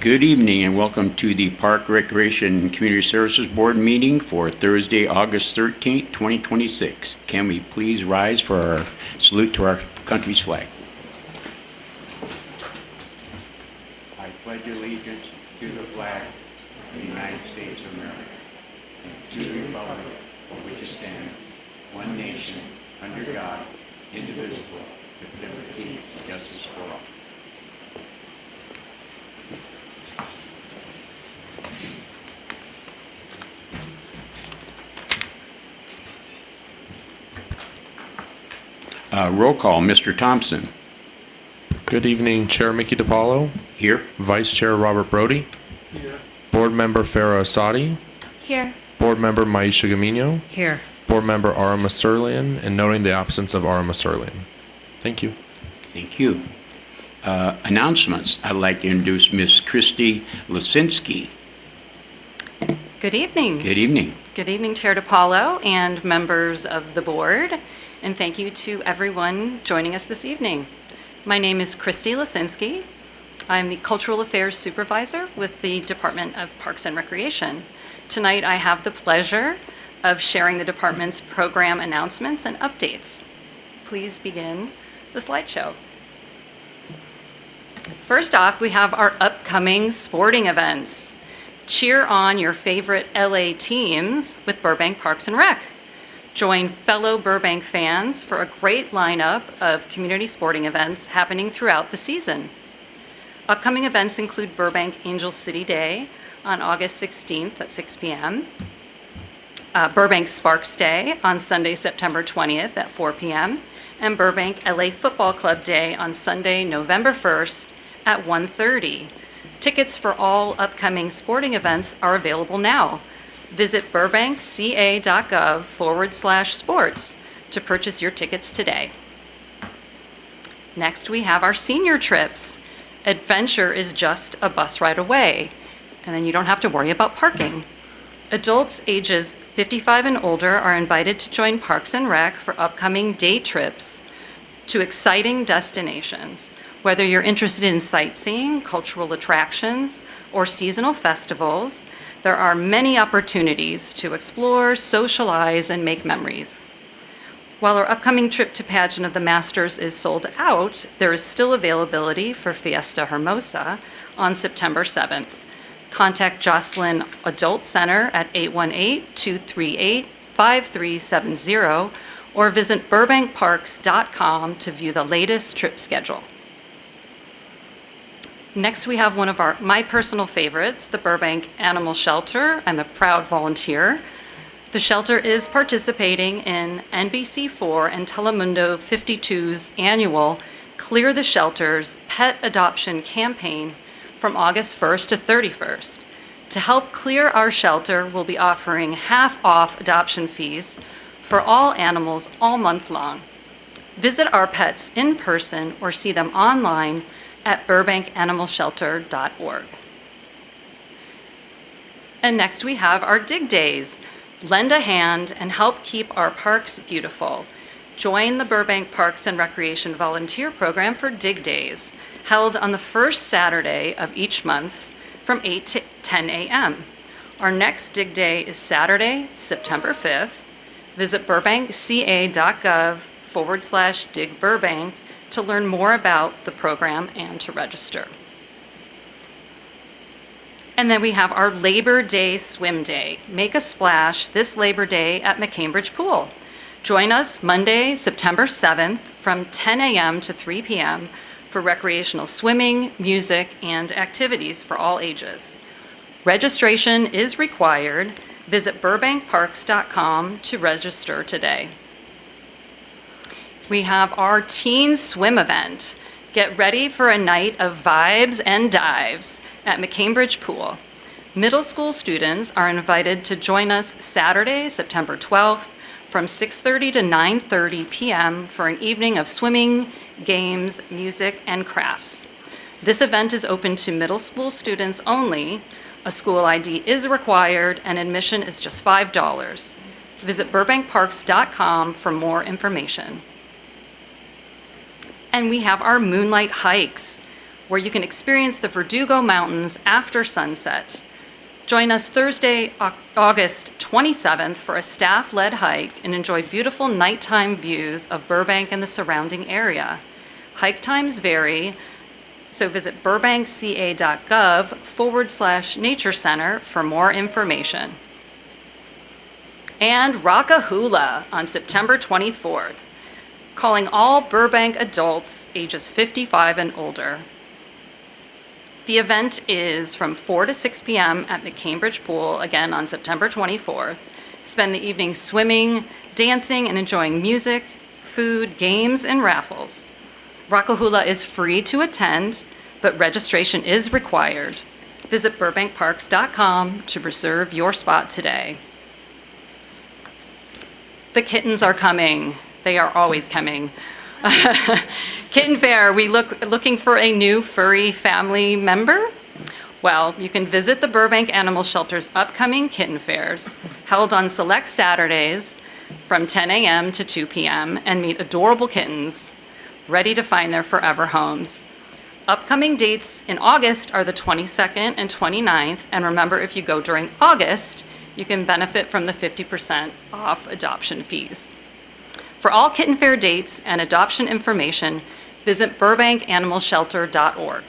Good evening and welcome to the Park Recreation and Community Services Board meeting for Thursday, August 13th, 2026. Can we please rise for our salute to our country's flag? I pledge allegiance to the flag of the United States of America and to the republic for which it stands, one nation, under God, indivisible, with liberty and justice for all. Roll call, Mr. Thompson. Good evening, Chair Mickey DiPaolo, Here. Vice Chair Robert Brody, Here. Board Member Farah Asadi, Here. Board Member Maisha Gamino, Here. Board Member Ara Masurlian, and noting the absence of Ara Masurlian. Thank you. Thank you. Announcements. I'd like to introduce Miss Christy Lisinski. Good evening. Good evening. Good evening, Chair DiPaolo and members of the board, and thank you to everyone joining us this evening. My name is Christy Lisinski. I'm the Cultural Affairs Supervisor with the Department of Parks and Recreation. Tonight, I have the pleasure of sharing the department's program announcements and updates. Please begin the slideshow. First off, we have our upcoming sporting events. Cheer on your favorite LA teams with Burbank Parks and Rec. Join fellow Burbank fans for a great lineup of community sporting events happening throughout the season. Upcoming events include Burbank Angel City Day on August 16th at 6 p.m., Burbank Sparks Day on Sunday, September 20th at 4 p.m., and Burbank LA Football Club Day on Sunday, November 1st at 1:30. Tickets for all upcoming sporting events are available now. Visit burbankca.gov/sports to purchase your tickets today. Next, we have our senior trips. Adventure is just a bus ride away, and then you don't have to worry about parking. Adults ages 55 and older are invited to join Parks and Rec for upcoming day trips to exciting destinations. Whether you're interested in sightseeing, cultural attractions, or seasonal festivals, there are many opportunities to explore, socialize, and make memories. While our upcoming trip to Pageant of the Masters is sold out, there is still availability for Fiesta Hermosa on September 7th. Contact Jocelyn Adult Center at 818-238-5370 or visit burbankparks.com to view the latest trip schedule. Next, we have one of my personal favorites, the Burbank Animal Shelter. I'm a proud volunteer. The shelter is participating in NBC4 and Telemundo 52's annual Clear the Shelters Pet Adoption Campaign from August 1st to 31st. To help clear our shelter, we'll be offering half-off adoption fees for all animals all month long. Visit our pets in person or see them online at burbankanimalshelter.org. And next we have our Dig Days. Lend a hand and help keep our parks beautiful. Join the Burbank Parks and Recreation Volunteer Program for Dig Days, held on the first Saturday of each month from 8 to 10 a.m. Our next Dig Day is Saturday, September 5th. Visit burbankca.gov/digburbank to learn more about the program and to register. And then we have our Labor Day Swim Day. Make a splash this Labor Day at McCambridge Pool. Join us Monday, September 7th from 10 a.m. to 3 p.m. for recreational swimming, music, and activities for all ages. Registration is required. Visit burbankparks.com to register today. We have our Teen Swim event. Get ready for a night of vibes and dives at McCambridge Pool. Middle school students are invited to join us Saturday, September 12th from 6:30 to 9:30 p.m. for an evening of swimming, games, music, and crafts. This event is open to middle school students only. A school ID is required and admission is just $5. Visit burbankparks.com for more information. And we have our Moonlight Hikes. where you can experience the Verdugo Mountains after sunset. Join us Thursday, August 27th for a staff-led hike and enjoy beautiful nighttime views of Burbank and the surrounding area. Hike times vary, so visit burbankca.gov/nature center for more information. And Rockahula on September 24th, calling all Burbank adults ages 55 and older. The event is from 4 to 6 p.m. at McCambridge Pool, again on September 24th. Spend the evening swimming, dancing, and enjoying music, food, games, and raffles. Rockahula is free to attend, but registration is required. Visit burbankparks.com to reserve your spot today. The kittens are coming. They are always coming. Kitten Fair, looking for a new furry family member? Well, you can visit the Burbank Animal Shelter's upcoming kitten fairs, held on select Saturdays from 10 a.m. to 2 p.m., and meet adorable kittens ready to find their forever homes. Upcoming dates in August are the 22nd and 29th, and remember, if you go during August, you can benefit from the 50% off adoption fees. For all Kitten Fair dates and adoption information, visit burbankanimalshelter.org.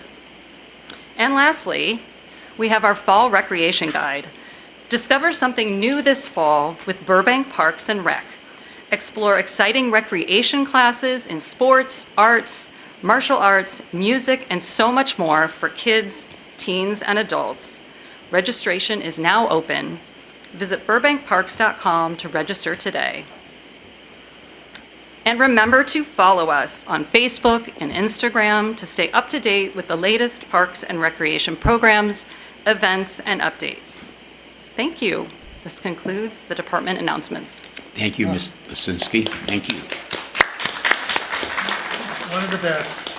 And lastly, we have our Fall Recreation Guide. Discover something new this fall with Burbank Parks and Rec. Explore exciting recreation classes in sports, arts, martial arts, music, and so much more for kids, teens, and adults. Registration is now open. Visit burbankparks.com to register today. And remember to follow us on Facebook and Instagram to stay up to date with the latest parks and recreation programs, events, and updates. Thank you. This concludes the department announcements. Thank you, Ms. Lisinski. Thank you. One of the best.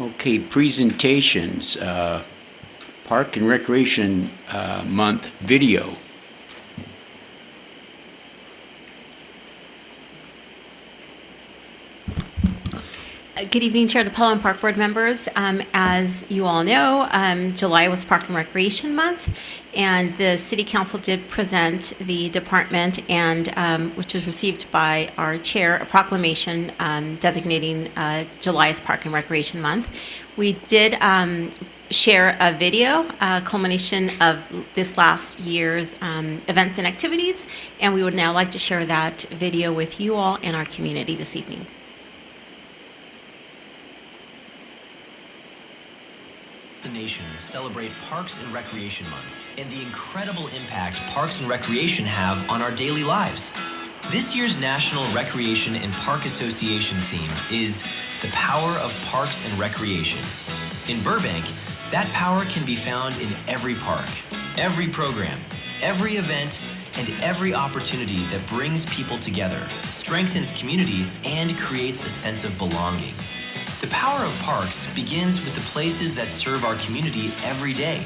Okay, presentations. Park and Recreation Month video. Good evening, Chair DePaul and Park Board members. As you all know, July was Park and Recreation Month, and the City Council did present the department, and which was received by our chair, a proclamation designating July as Park and Recreation Month. We did share a video, culmination of this last year's events and activities, and we would now like to share that video with you all and our community this evening. The nation celebrate Parks and Recreation Month and the incredible impact Parks and Recreation have on our daily lives. This year's National Recreation and Park Association theme is the power of parks and recreation. In Burbank, that power can be found in every park, every program, every event, and every opportunity that brings people together, strengthens community, and creates a sense of belonging. The power of parks begins with the places that serve our community every day.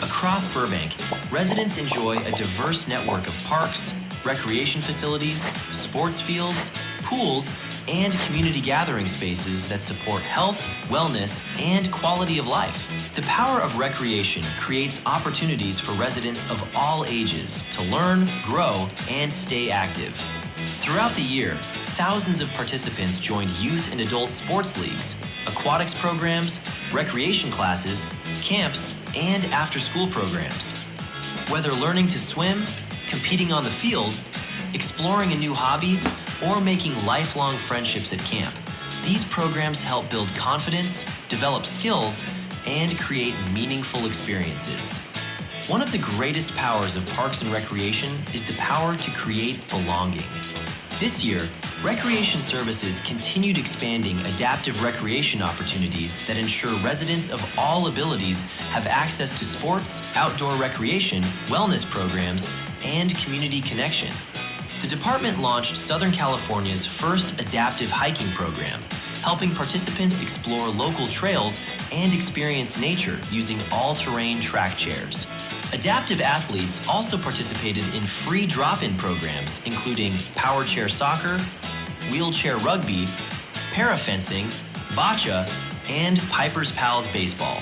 Across Burbank, residents enjoy a diverse network of parks, recreation facilities, sports fields, pools, and community gathering spaces that support health, wellness, and quality of life. The power of recreation creates opportunities for residents of all ages to learn, grow, and stay active. Throughout the year, thousands of participants joined youth and adult sports leagues, aquatics programs, recreation classes, camps, and after-school programs. Whether learning to swim, competing on the field, exploring a new hobby, or making lifelong friendships at camp, these programs help build confidence, develop skills, and create meaningful experiences. One of the greatest powers of parks and recreation is the power to create belonging. This year, Recreation Services continued expanding adaptive recreation opportunities that ensure residents of all abilities have access to sports, outdoor recreation, wellness programs, and community connection. The department launched Southern California's first adaptive hiking program, helping participants explore local trails and experience nature using all-terrain track chairs. Adaptive athletes also participated in free drop-in programs, including power chair soccer, wheelchair rugby, para-fencing, bocce, and Piper's Pals Baseball.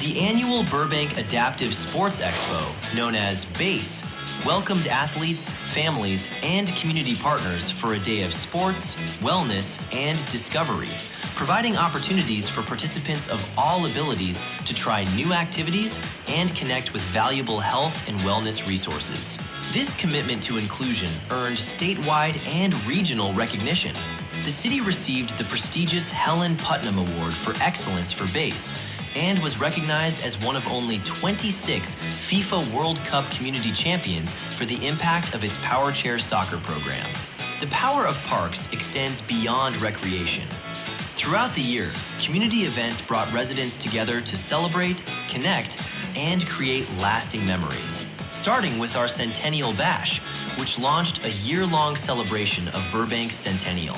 The annual Burbank Adaptive Sports Expo, known as BASE, welcomed athletes, families, and community partners for a day of sports, wellness, and discovery, providing opportunities for participants of all abilities to try new activities and connect with valuable health and wellness resources. This commitment to inclusion earned statewide and regional recognition. The city received the prestigious Helen Putnam Award for Excellence for BASE, and was recognized as one of only 26 FIFA World Cup community champions for the impact of its Power Chair soccer program. The power of parks extends beyond recreation. Throughout the year, community events brought residents together to celebrate, connect, and create lasting memories, starting with our Centennial Bash, which launched a year-long celebration of Burbank's centennial.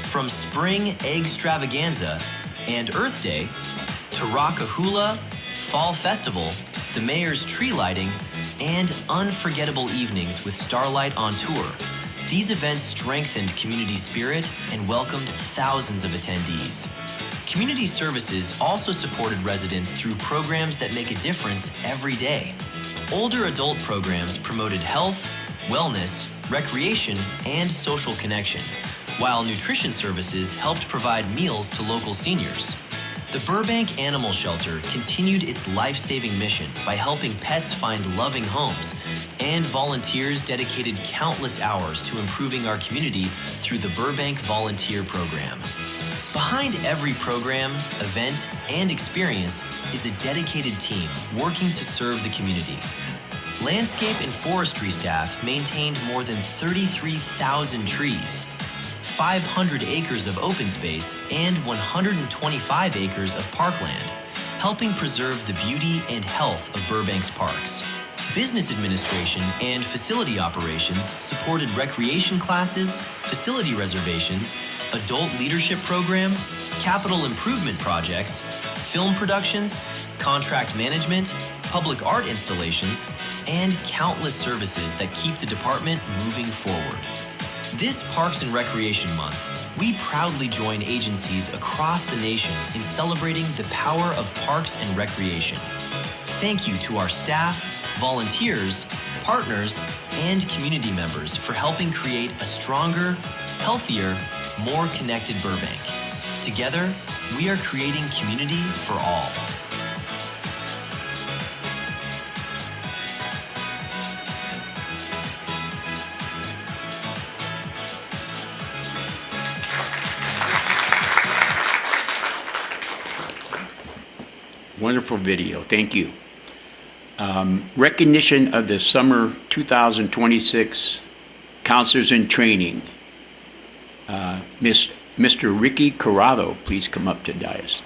From Spring Eggstravaganza and Earth Day, to Rock a Hula, Fall Festival, the Mayor's tree lighting, and unforgettable evenings with Starlight on Tour, these events strengthened community spirit and welcomed thousands of attendees. Community services also supported residents through programs that make a difference every day. Older adult programs promoted health, wellness, recreation, and social connection, while nutrition services helped provide meals to local seniors. The Burbank Animal Shelter continued its life-saving mission by helping pets find loving homes, and volunteers dedicated countless hours to improving our community through the Burbank Volunteer Program. Behind every program, event, and experience is a dedicated team working to serve the community. Landscape and forestry staff maintained more than 33,000 trees, 500 acres of open space, and 125 acres of parkland, helping preserve the beauty and health of Burbank's parks. Business administration and facility operations supported recreation classes, facility reservations, adult leadership program, capital improvement projects, film productions, contract management, public art installations, and countless services that keep the department moving forward. This Parks and Recreation Month, we proudly join agencies across the nation in celebrating the power of parks and recreation. Thank you to our staff, volunteers, partners, and community members for helping create a stronger, healthier, more connected Burbank. Together, we are creating community for all. Wonderful video. Thank you. Recognition of the Summer 2026 Counselors in Training. Mr. Ricky Corrado, please come up to dais.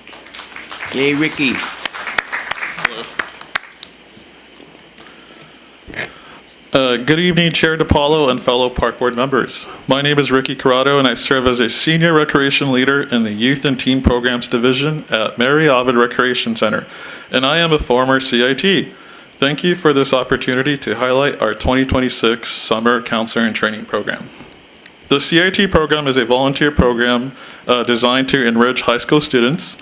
Hey, Ricky. Good evening, Chair DiPaolo and fellow Park Board members. My name is Ricky Corrado, and I serve as a Senior Recreation Leader in the Youth and Teen Programs Division at Mary Ovid Recreation Center, and I am a former CIT. Thank you for this opportunity to highlight our 2026 Summer Counselor in Training Program. The CIT program is a volunteer program designed to enrich high school students.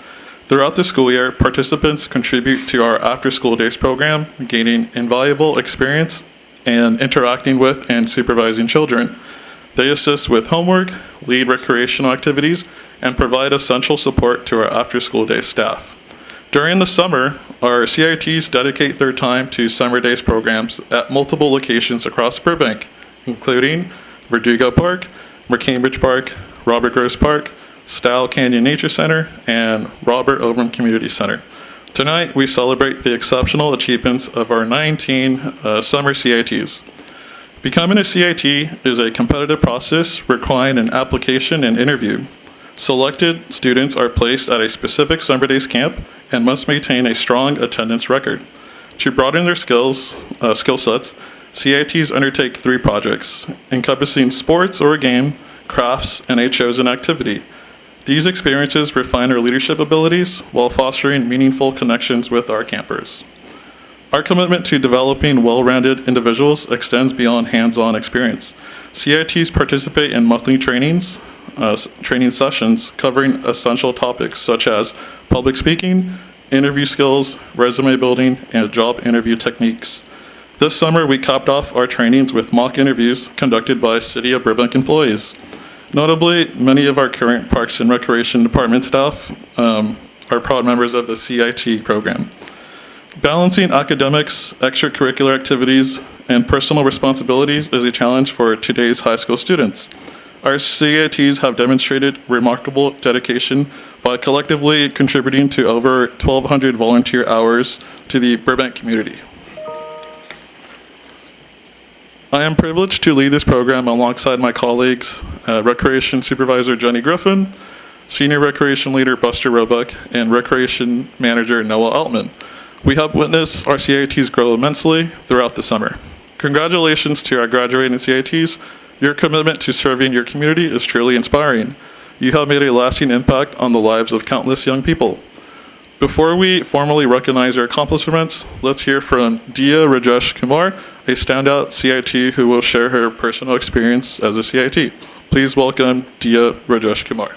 Throughout the school year, participants contribute to our after-school days program, gaining invaluable experience and interacting with and supervising children. They assist with homework, lead recreational activities, and provide essential support to our after-school day staff. During the summer, our CITs dedicate their time to summer days programs at multiple locations across Burbank, including Verdugo Park, McCambridge Park, Robert Gross Park, Stile Canyon Nature Center, and Robert Obram Community Center. Tonight, we celebrate the exceptional achievements of our 19 summer CITs. Becoming a CIT is a competitive process requiring an application and interview. Selected students are placed at a specific summer days camp and must maintain a strong attendance record. To broaden their skill sets, CITs undertake 3 projects, encompassing sports or a game, crafts, and a chosen activity. These experiences refine our leadership abilities while fostering meaningful connections with our campers. Our commitment to developing well-rounded individuals extends beyond hands-on experience. CITs participate in monthly trainings, training sessions covering essential topics such as public speaking, interview skills, resume building, and job interview techniques. This summer, we capped off our trainings with mock interviews conducted by City of Burbank employees. Notably, many of our current Parks and Recreation Department staff are proud members of the CIT program. Balancing academics, extracurricular activities, and personal responsibilities is a challenge for today's high school students. Our CITs have demonstrated remarkable dedication by collectively contributing to over 1,200 volunteer hours to the Burbank community. I am privileged to lead this program alongside my colleagues, Recreation Supervisor Jenny Griffin, Senior Recreation Leader Buster Roebuck, and Recreation Manager Noah Altman. We have witnessed our CITs grow immensely throughout the summer. Congratulations to our graduating CITs. Your commitment to serving your community is truly inspiring. You have made a lasting impact on the lives of countless young people. Before we formally recognize your accomplishments, let's hear from Dia Rajesh Kumar, a standout CIT who will share her personal experience as a CIT. Please welcome Dia Rajesh Kumar.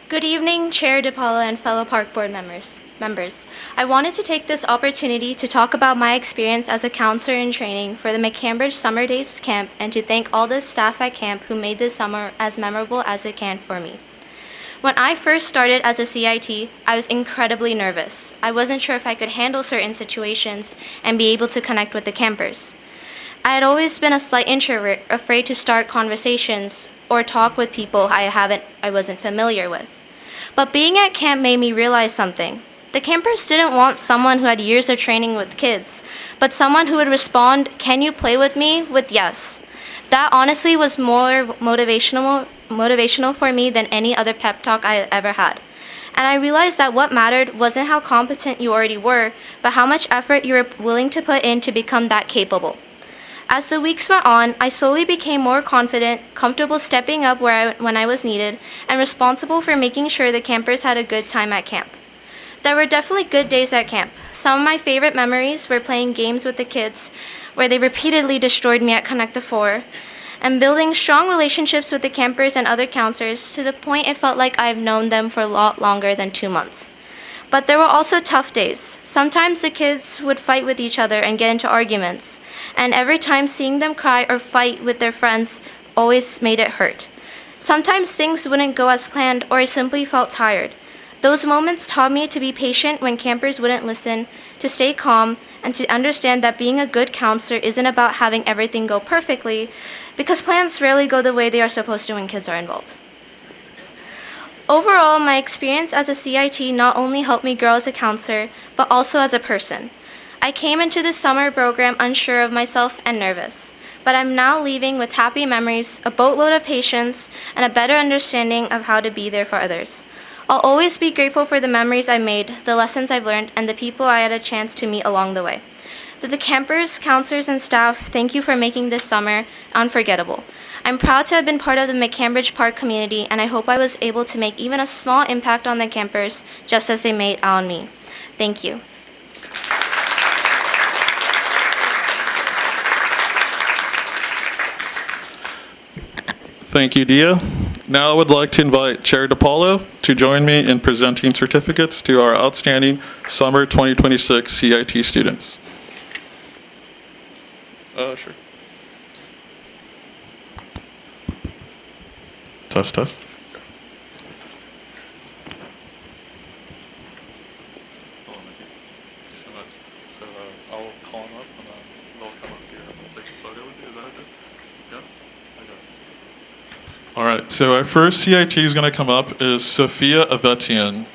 Good evening, Chair DiPaolo and fellow Park Board members. I wanted to take this opportunity to talk about my experience as a counselor in training for the McCambridge Summer Days Camp and to thank all the staff at camp who made this summer as memorable as it can for me. When I first started as a CIT, I was incredibly nervous. I wasn't sure if I could handle certain situations and be able to connect with the campers. I had always been a slight introvert, afraid to start conversations or talk with people I wasn't familiar with. But being at camp made me realize something. The campers didn't want someone who had years of training with kids, but someone who would respond, "Can you play with me?" with yes. That honestly was more motivational for me than any other pep talk I had ever had. And I realized that what mattered wasn't how competent you already were, but how much effort you were willing to put in to become that capable. As the weeks went on, I slowly became more confident, comfortable stepping up when I was needed, and responsible for making sure the campers had a good time at camp. There were definitely good days at camp. Some of my favorite memories were playing games with the kids, where they repeatedly destroyed me at Connect the Four, and building strong relationships with the campers and other counselors to the point it felt like I've known them for a lot longer than 2 months. But there were also tough days. Sometimes the kids would fight with each other and get into arguments, and every time seeing them cry or fight with their friends always made it hurt. Sometimes things wouldn't go as planned, or I simply felt tired. Those moments taught me to be patient when campers wouldn't listen, to stay calm, and to understand that being a good counselor isn't about having everything go perfectly, because plans rarely go the way they are supposed to when kids are involved. Overall, my experience as a CIT not only helped me grow as a counselor, but also as a person. I came into this summer program unsure of myself and nervous, but I'm now leaving with happy memories, a boatload of patience, and a better understanding of how to be there for others. I'll always be grateful for the memories I made, the lessons I've learned, and the people I had a chance to meet along the way. To the campers, counselors, and staff, thank you for making this summer unforgettable. I'm proud to have been part of the McCambridge Park community, and I hope I was able to make even a small impact on the campers, just as they made on me. Thank you. Thank you, Dia. Now I would like to invite Chair DiPaolo to join me in presenting certificates to our outstanding Summer 2026 CIT students. Sure. Test, test. So I'll call them up and they'll come up here and we'll take a photo with you. Is that okay? Yeah? Okay. All right, so our first CIT who's going to come up is Sophia Avetian.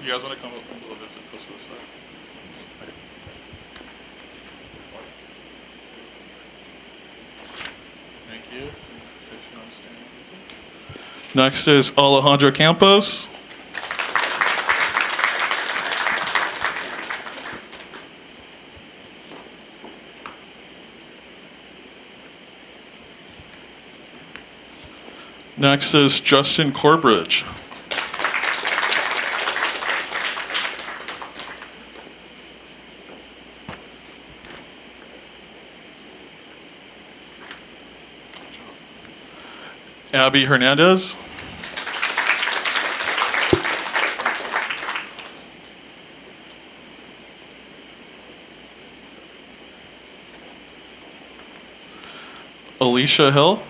You guys want to come up a little bit closer to the side? Thank you. Next is Alejandro Campos. Next is Justin Corbridge. Abby Hernandez. Alicia Hill.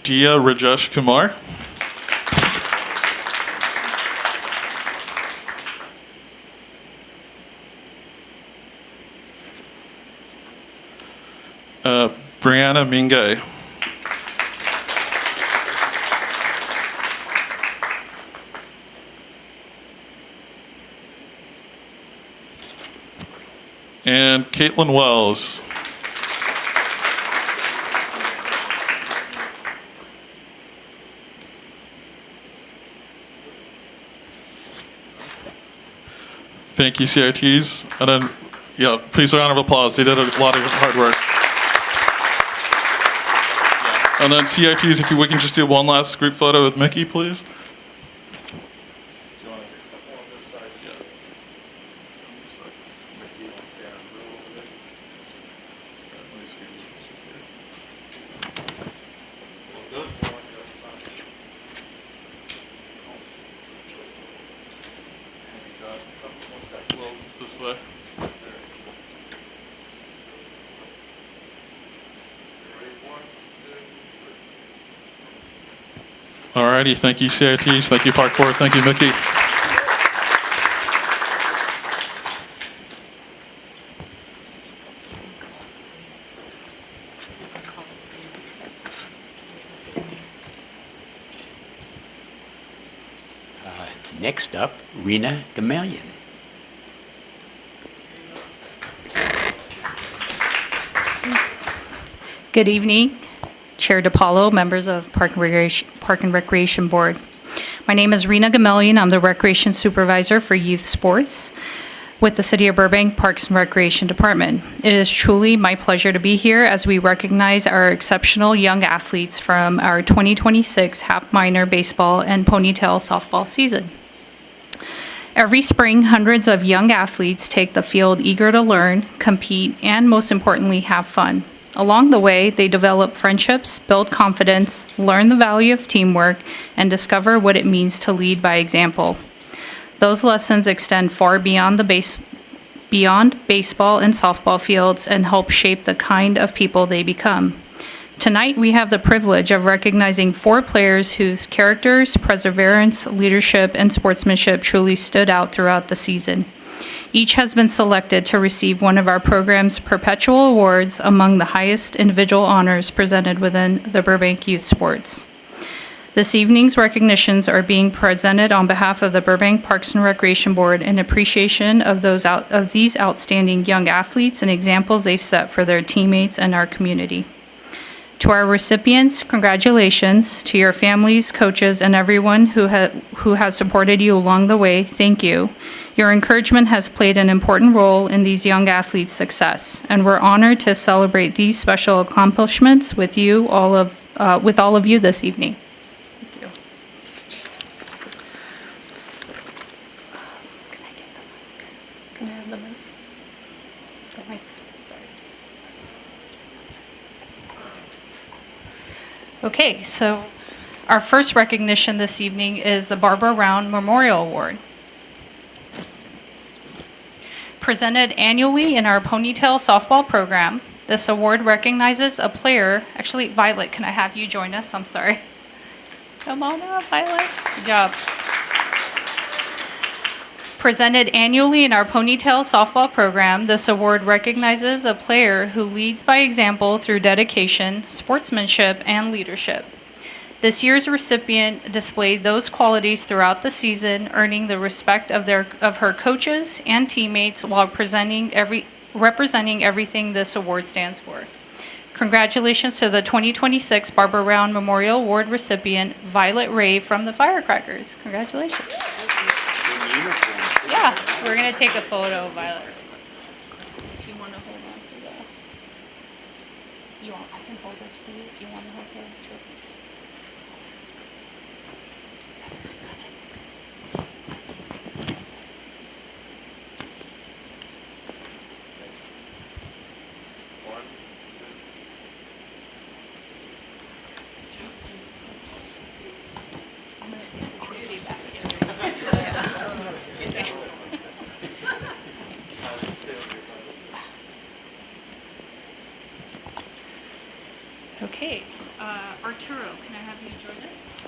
Dia Rajesh Kumar. Brianna Mingay. And Caitlin Wells. Thank you, CITs. And then, yeah, please a round of applause. They did a lot of hard work. Yeah. And then CITs, if we can just do one last group photo with Mickey, please. This way. Alrighty, thank you CITs, thank you Park Board, thank you Mickey. Next up, Rena Gamalion. Good evening, Chair DiPaolo, members of Park and Recreation Board. My name is Rena Gamalion. I'm the Recreation Supervisor for Youth Sports with the City of Burbank Parks and Recreation Department. It is truly my pleasure to be here as we recognize our exceptional young athletes from our 2026 Hap Minor baseball and ponytail softball season. Every spring, hundreds of young athletes take the field eager to learn, compete, and most importantly, have fun. Along the way, they develop friendships, build confidence, learn the value of teamwork, and discover what it means to lead by example. Those lessons extend far beyond beyond baseball and softball fields and help shape the kind of people they become. Tonight, we have the privilege of recognizing 4 players whose characters, perseverance, leadership, and sportsmanship truly stood out throughout the season. Each has been selected to receive one of our program's perpetual awards among the highest individual honors presented within the Burbank Youth Sports. This evening's recognitions are being presented on behalf of the Burbank Parks and Recreation Board in appreciation of these outstanding young athletes and examples they've set for their teammates and our community. To our recipients, congratulations. To your families, coaches, and everyone who has supported you along the way, thank you. Your encouragement has played an important role in these young athletes' success, and we're honored to celebrate these special accomplishments with all of you this evening. Thank you. Can I have the mic? The mic, sorry. Okay, so our first recognition this evening is the Barbara Round Memorial Award. Presented annually in our ponytail softball program, this award recognizes a player. Actually, Violet, can I have you join us? I'm sorry. Come on up, Violet. Good job. Presented annually in our ponytail softball program, this award recognizes a player who leads by example through dedication, sportsmanship, and leadership. This year's recipient displayed those qualities throughout the season, earning the respect of her coaches and teammates while representing everything this award stands for: Congratulations to the 2026 Barbara Brown Memorial Award recipient, Violet Ray from the Firecrackers. Congratulations. Yeah, we're going to take a photo, Violet. If you want to hold on to the, I can hold this for you if you want to hold the trophy. I'm going to take the trophy back here. Okay, Arturo, can I have you join us?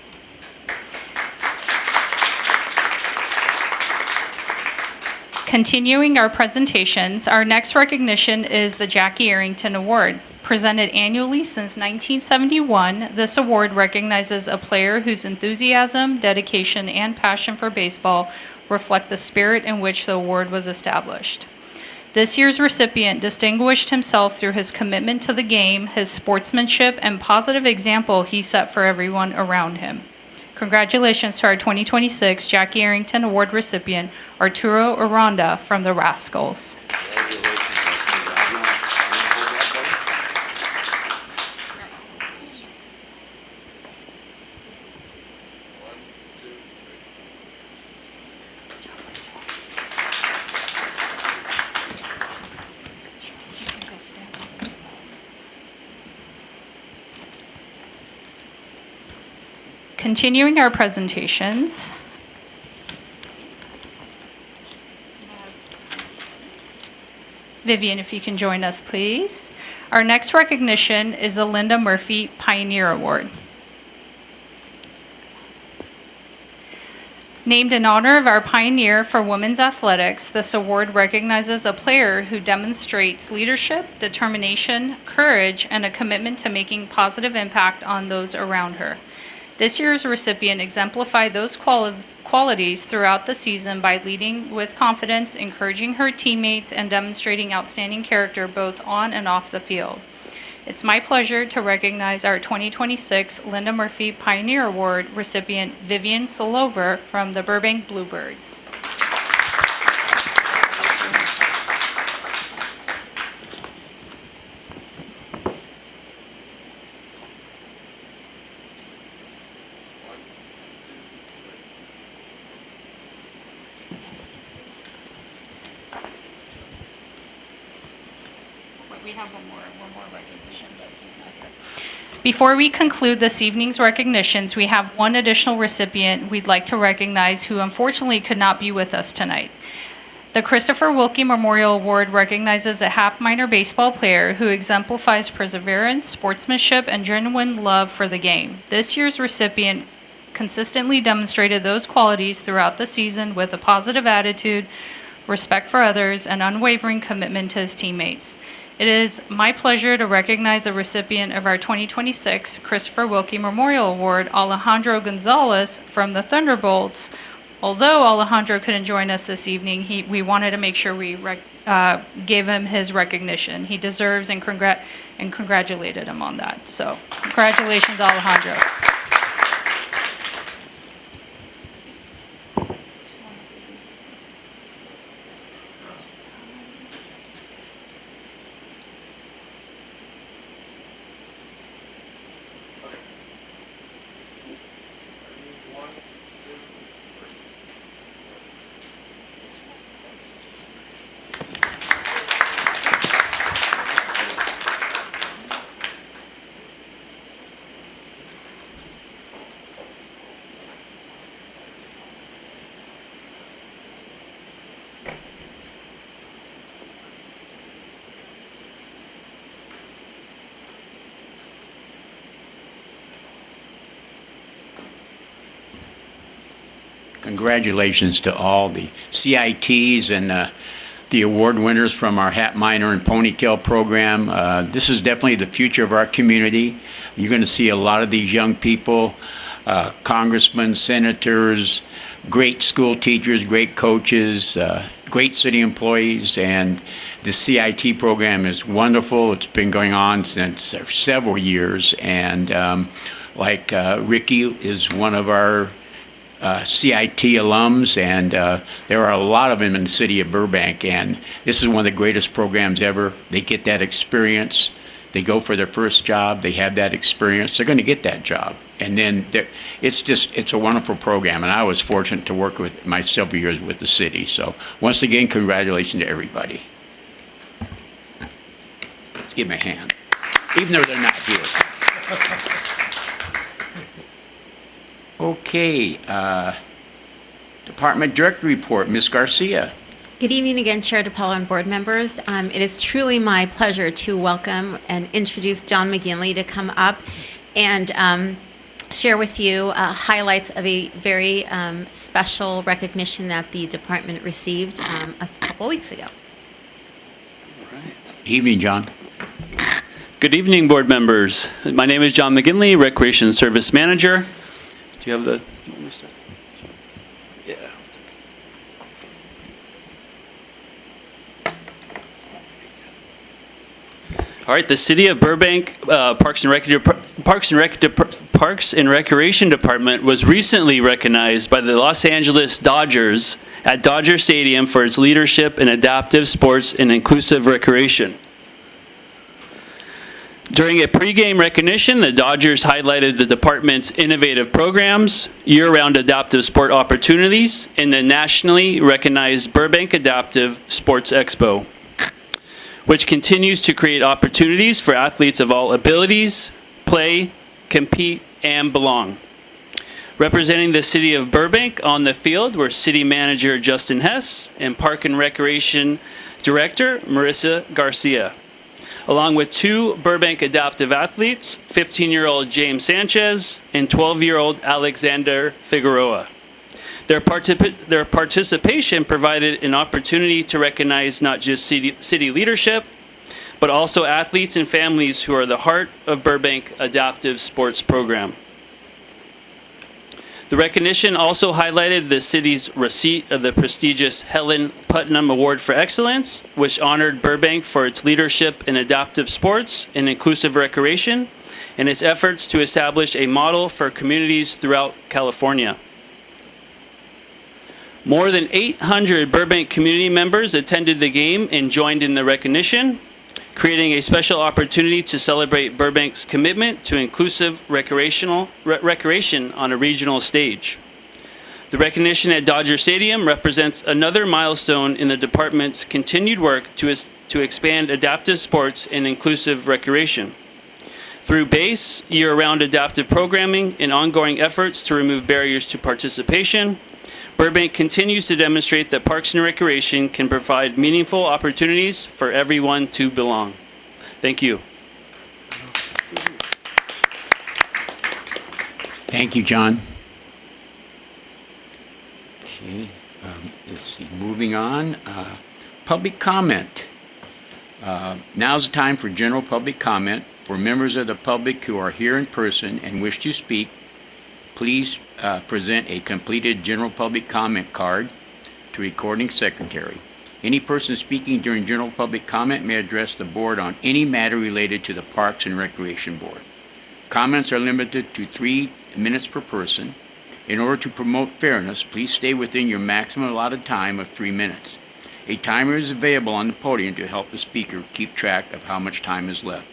Continuing our presentations, our next recognition is the Jackie Arrington Award. Presented annually since 1971, this award recognizes a player whose enthusiasm, dedication, and passion for baseball reflect the spirit in which the award was established. This year's recipient distinguished himself through his commitment to the game, his sportsmanship, and positive example he set for everyone around him. Congratulations to our 2026 Jackie Arrington Award recipient, Arturo Aranda from the Rascals. Continuing our presentations, Vivian, if you can join us, please. Our next recognition is the Linda Murphy Pioneer Award. Named in honor of our pioneer for women's athletics, this award recognizes a player who demonstrates leadership, determination, courage, and a commitment to making positive impact on those around her. This year's recipient exemplified those qualities throughout the season by leading with confidence, encouraging her teammates, and demonstrating outstanding character both on and off the field. It's my pleasure to recognize our 2026 Linda Murphy Pioneer Award recipient, Vivian Solover from the Burbank Bluebirds. We have one more recognition, but he's not here. Before we conclude this evening's recognitions, we have one additional recipient we'd like to recognize who unfortunately could not be with us tonight. The Christopher Wilkie Memorial Award recognizes a Hap minor baseball player who exemplifies perseverance, sportsmanship, and genuine love for the game. This year's recipient consistently demonstrated those qualities throughout the season with a positive attitude, respect for others, and unwavering commitment to his teammates. It is my pleasure to recognize the recipient of our 2026 Christopher Wilkie Memorial Award, Alejandro Gonzalez from the Thunderbolts. Although Alejandro couldn't join us this evening, we wanted to make sure we gave him his recognition. He deserves and congratulated him on that. So congratulations, Alejandro. Congratulations to all the CITs and the award winners from our Hat Minor and Ponytail program. This is definitely the future of our community. You're going to see a lot of these young people, congressmen, senators, great school teachers, great coaches, great city employees, and The CIT program is wonderful. It's been going on since several years, and Ricky is one of our CIT alums, and there are a lot of them in the city of Burbank, and this is one of the greatest programs ever. They get that experience. They go for their first job. They have that experience. They're going to get that job. And then it's a wonderful program, and I was fortunate to work with my several years with the city. So once again, congratulations to everybody. Let's give them a hand, even though they're not here. Okay, Department Director Report, Ms. Garcia. Good evening again, Chair DePaula and board members. It is truly my pleasure to welcome and introduce John McGinley to come up and share with you highlights of a very special recognition that the department received a couple weeks ago. Evening, John. Good evening, board members. My name is John McGinley, Recreation Service Manager. Do you have the? Do you want me to start? Yeah. All right. The City of Burbank Parks and Recreation Department was recently recognized by the Los Angeles Dodgers at Dodger Stadium for its leadership in adaptive sports and inclusive recreation. During a pregame recognition, the Dodgers highlighted the department's innovative programs, year-round adaptive sport opportunities, and the nationally recognized Burbank Adaptive Sports Expo, which continues to create opportunities for athletes of all abilities, play, compete, and belong. Representing the city of Burbank on the field were City Manager Justin Hess and Park and Recreation Director Marissa Garcia, along with two Burbank adaptive athletes, 15-year-old James Sanchez and 12-year-old Alexander Figueroa. Their participation provided an opportunity to recognize not just city leadership, but also athletes and families who are the heart of Burbank Adaptive Sports Program. The recognition also highlighted the city's receipt of the prestigious Helen Putnam Award for Excellence, which honored Burbank for its leadership in adaptive sports and inclusive recreation, and its efforts to establish a model for communities throughout California. More than 800 Burbank community members attended the game and joined in the recognition, creating a special opportunity to celebrate Burbank's commitment to inclusive recreation on a regional stage. The recognition at Dodger Stadium represents another milestone in the department's continued work to expand adaptive sports and inclusive recreation. Through base, year-round adaptive programming, and ongoing efforts to remove barriers to participation, Burbank continues to demonstrate that Parks and Recreation can provide meaningful opportunities for everyone to belong. Thank you. Thank you, John. Okay, let's see, moving on. Public comment. Now's the time for general public comment. For members of the public who are here in person and wish to speak, please present a completed general public comment card to recording secretary. Any person speaking during general public comment may address the board on any matter related to the Parks and Recreation Board. Comments are limited to 3 minutes per person. In order to promote fairness, please stay within your maximum allotted time of 3 minutes. A timer is available on the podium to help the speaker keep track of how much time is left.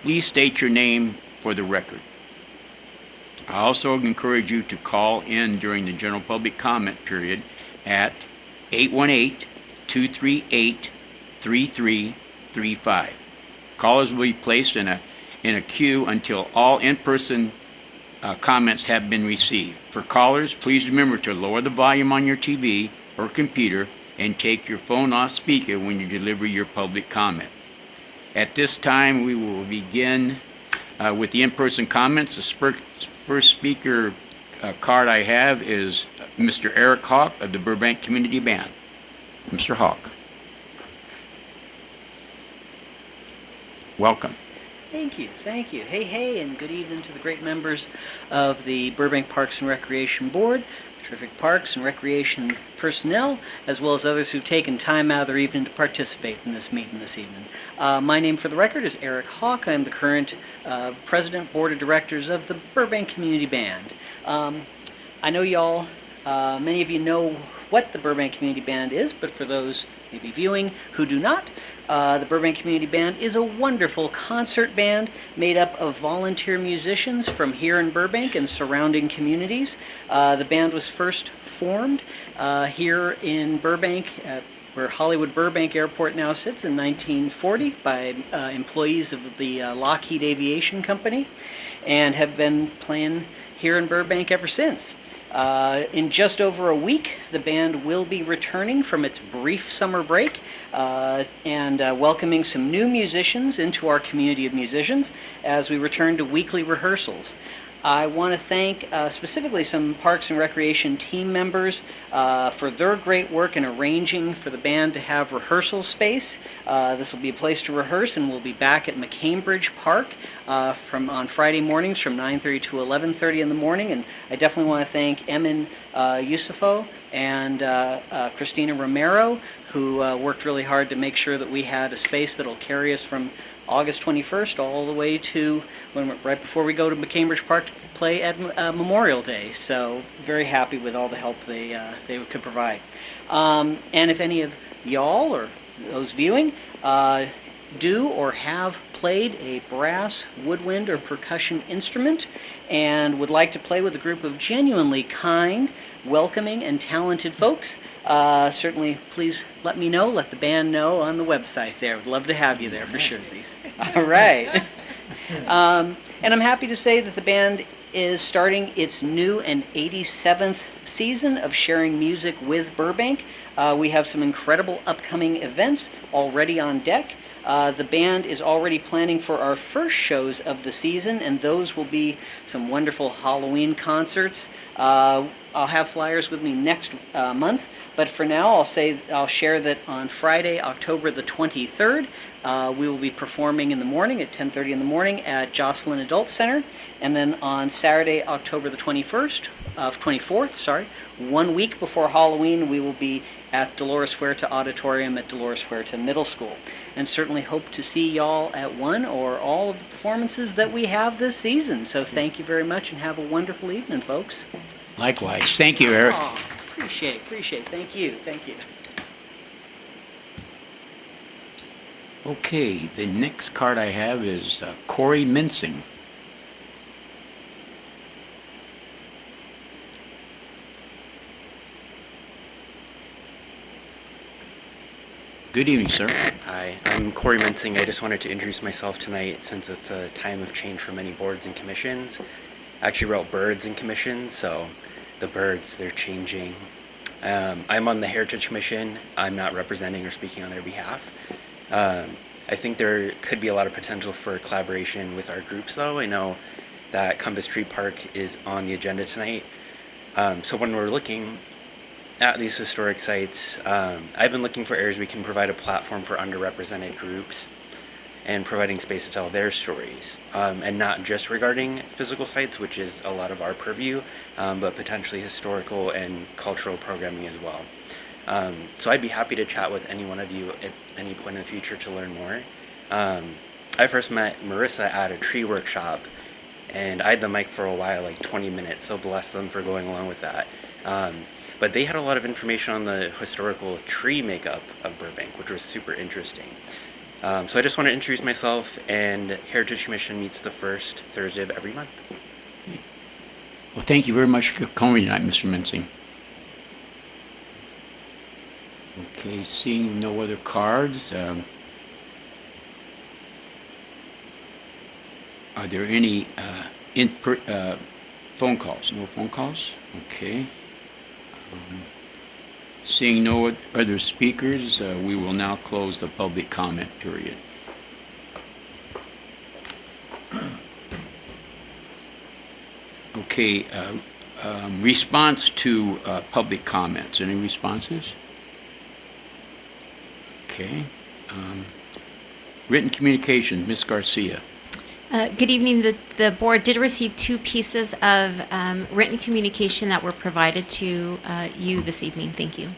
Please state your name for the record. I also encourage you to call in during the general public comment period at 818-238-3335. Callers will be placed in a queue until all in-person comments have been received. For callers, please remember to lower the volume on your TV or computer and take your phone off speaker when you deliver your public comment. At this time, we will begin with the in-person comments. The first speaker card I have is Mr. Eric Hawk of the Burbank Community Band. Mr. Hawk. Welcome. Thank you, thank you. Hey, hey, and good evening to the great members of the Burbank Parks and Recreation Board, terrific parks and recreation personnel, as well as others who've taken time out of their evening to participate in this meeting this evening. My name for the record is Eric Hawk. I'm the current President, Board of Directors of the Burbank Community Band. I know y'all, many of you know what the Burbank Community Band is, but for those maybe viewing who do not, the Burbank Community Band is a wonderful concert band made up of volunteer musicians from here in Burbank and surrounding communities. The band was first formed here in Burbank, where Hollywood Burbank Airport now sits, in 1940 by employees of the Lockheed Aviation Company, and have been playing here in Burbank ever since. In just over a week, the band will be returning from its brief summer break and welcoming some new musicians into our community of musicians as we return to weekly rehearsals. I want to thank specifically some Parks and Recreation team members for their great work in arranging for the band to have rehearsal space. This will be a place to rehearse, and we'll be back at McCambridge Park on Friday mornings from 9:30 to 11:30 in the morning. And I definitely want to thank Emin Yusufo and Christina Romero, who worked really hard to make sure that we had a space that'll carry us from August 21st all the way to right before we go to McCambridge Park to play at Memorial Day. So very happy with all the help they could provide. And if any of y'all or those viewing do or have played a brass, woodwind, or percussion instrument and would like to play with a group of genuinely kind, welcoming, and talented folks, certainly please let me know, let the band know on the website there. Would love to have you there for sure, Z's. All right. And I'm happy to say that the band is starting its new and 87th season of sharing music with Burbank. We have some incredible upcoming events already on deck. The band is already planning for our first shows of the season, and those will be some wonderful Halloween concerts. I'll have flyers with me next month, but for now I'll share that on Friday, October the 23rd, we will be performing in the morning at 10:30 in the morning at Jocelyn Adult Center, and then on Saturday, October the 24th, 1 week before Halloween, we will be at Dolores Huerta Auditorium at Dolores Huerta Middle School, and certainly hope to see y'all at one or all of the performances that we have this season. So thank you very much, and have a wonderful evening, folks. Likewise. Thank you, Eric. Oh, appreciate. Thank you. Okay, the next card I have is Corey Mincing. Good evening, sir. Hi, I'm Corey Mincing. I just wanted to introduce myself tonight since it's a time of change for many boards and commissions. I actually wrote birds and commissions, so the birds, they're changing. I'm on the Heritage Commission. I'm not representing or speaking on their behalf. I think there could be a lot of potential for collaboration with our groups, though. I know that Compass Tree Park is on the agenda tonight. So when we're looking at these historic sites, I've been looking for areas we can provide a platform for underrepresented groups and providing space to tell their stories, and not just regarding physical sites, which is a lot of our purview, but potentially historical and cultural programming as well. So I'd be happy to chat with any one of you at any point in the future to learn more. I first met Marissa at a tree workshop, and I had the mic for a while, like 20 minutes, so bless them for going along with that. But they had a lot of information on the historical tree makeup of Burbank, which was super interesting. So I just want to introduce myself, and Heritage Commission meets the first Thursday of every month. Well, thank you very much for coming tonight, Mr. Mincing. Okay, seeing no other cards, are there any phone calls? No phone calls? Okay. Seeing no other speakers, we will now close the public comment period. Okay, response to public comments. Any responses? Okay. Written communication, Ms. Garcia. Good evening. The board did receive 2 pieces of written communication that were provided to you this evening. Thank you.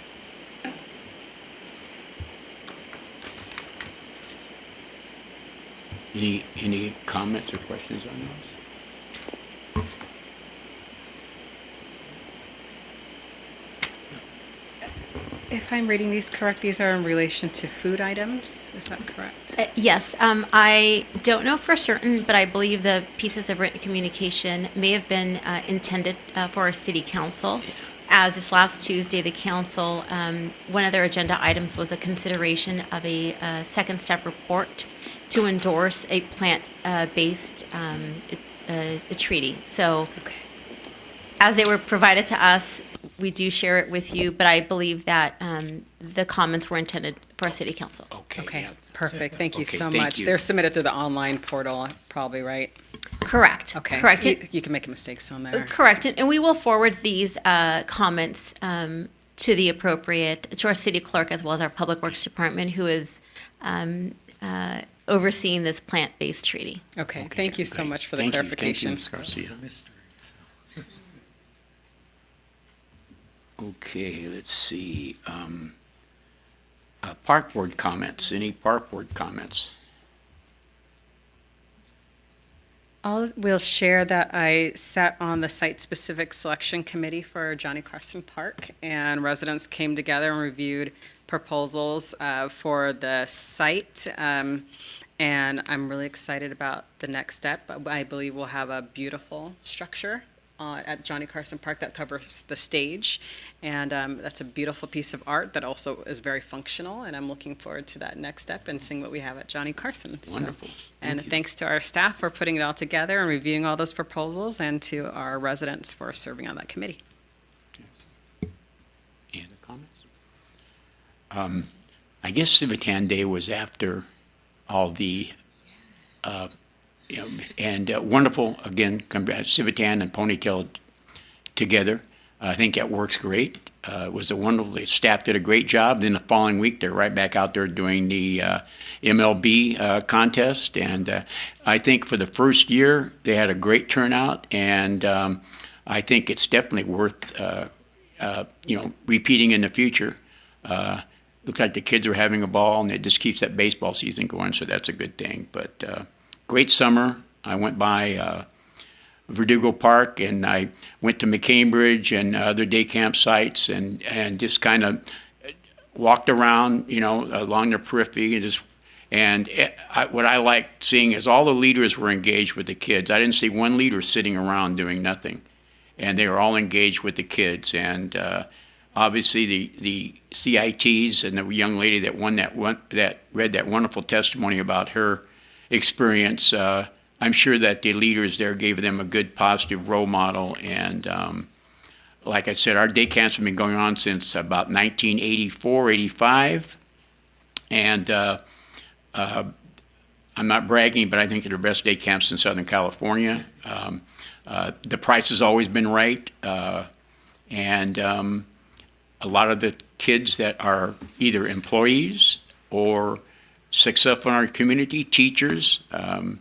Any comments or questions on those? If I'm reading these correct, these are in relation to food items, is that correct? Yes, I don't know for certain, but I believe the pieces of written communication may have been intended for our city council. As this last Tuesday, the council, one of their agenda items was a consideration of a second step report to endorse a plant-based treaty. So as they were provided to us, we do share it with you, but I believe that the comments were intended for our city council. Okay, yeah. perfect. Thank you Okay, so thank much. you. They're submitted through the online portal, probably, right? Correct. Okay. Correct. So you can make mistakes on there. Correct. And we will forward these comments to the appropriate, to our city clerk as well as our Public Works Department, who is overseeing this plant-based treaty. Okay, thank you so Great. much for the Thank you. clarification. Thank you, Ms. Garcia. Okay, let's see. Park board comments. Any park board comments? We'll share that I sat on the site-specific selection committee for Johnny Carson Park, and residents came together and reviewed proposals for the site. And I'm really excited about the next step. I believe we'll have a beautiful structure at Johnny Carson Park that covers the stage. And that's a beautiful piece of art that also is very functional. And I'm looking forward to that next step and seeing what we have at Johnny Carson. Wonderful. And Thank you. thanks to our staff for putting it all together and reviewing all those proposals, and to our residents for serving on that committee. Any other comments? I guess Civitan Day was after all the, and wonderful, again, Civitan and Ponytail together. I think that works great. It was a wonderful, the staff did a great job. Then the following week, they're right back out there doing the MLB contest. And I think for the first year, they had a great turnout. And I think it's definitely worth, repeating in the future. Looks like the kids are having a ball, and it just keeps that baseball season going, so that's a good thing. But great summer. I went by Verdugo Park, and I went to McCambridge and other day camp sites, and just kind of walked around, along the periphery, what I liked seeing is all the leaders were engaged with the kids. I didn't see one leader sitting around doing nothing, and they were all engaged with the kids. And obviously the CITs and the young lady that read that wonderful testimony about her experience. I'm sure that the leaders there gave them a good, positive role model. And like I said, our day camps have been going on since about 1984, 85. And I'm not bragging, but I think they're the best day camps in Southern California. The price has always been right. And a lot of the kids that are either employees or successful in our community, teachers, a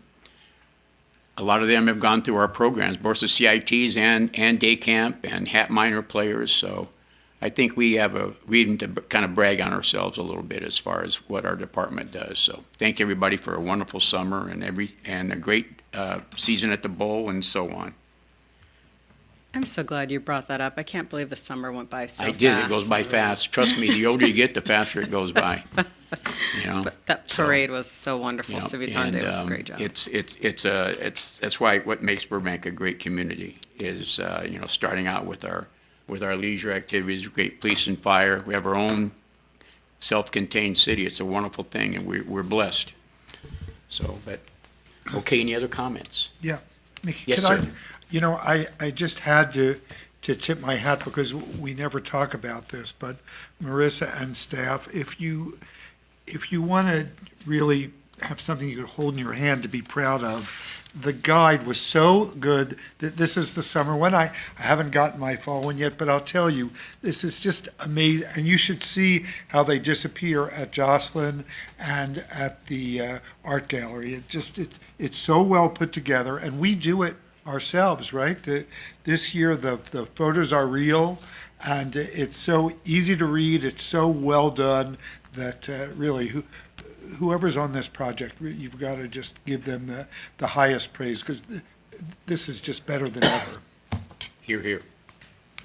lot of them have gone through our programs, both the CITs and day camp and hat minor players. So I think we have a reason to kind of brag on ourselves a little bit as far as what our department does. So thank everybody for a wonderful summer and a great season at the Bowl and so on. I'm so glad you brought that up. I can't believe the summer went by so fast. I did. It goes by fast. Trust me, the older you get, the faster it goes by. But that parade was so wonderful. Civitan Day was a great job. That's why what makes Burbank a great community is starting out with our leisure activities, great police and fire. We have our own self-contained city. It's a wonderful thing, and we're blessed. So, but okay. Any other comments? Yeah. Mickey, Yes, could sir. I just had to tip my hat because we never talk about this, but Marissa and staff, if you want to really have something you could hold in your hand to be proud of, the guide was so good that this is the summer one. I haven't gotten my fall one yet, but I'll tell you, this is just amazing. And you should see how they disappear at Jocelyn and at the art gallery. It's so well put together, and we do it ourselves, right? This year, the photos are real, and it's so easy to read. It's so well done that really, whoever's on this project, you've got to just give them the highest praise, because this is just better than ever. Hear, hear.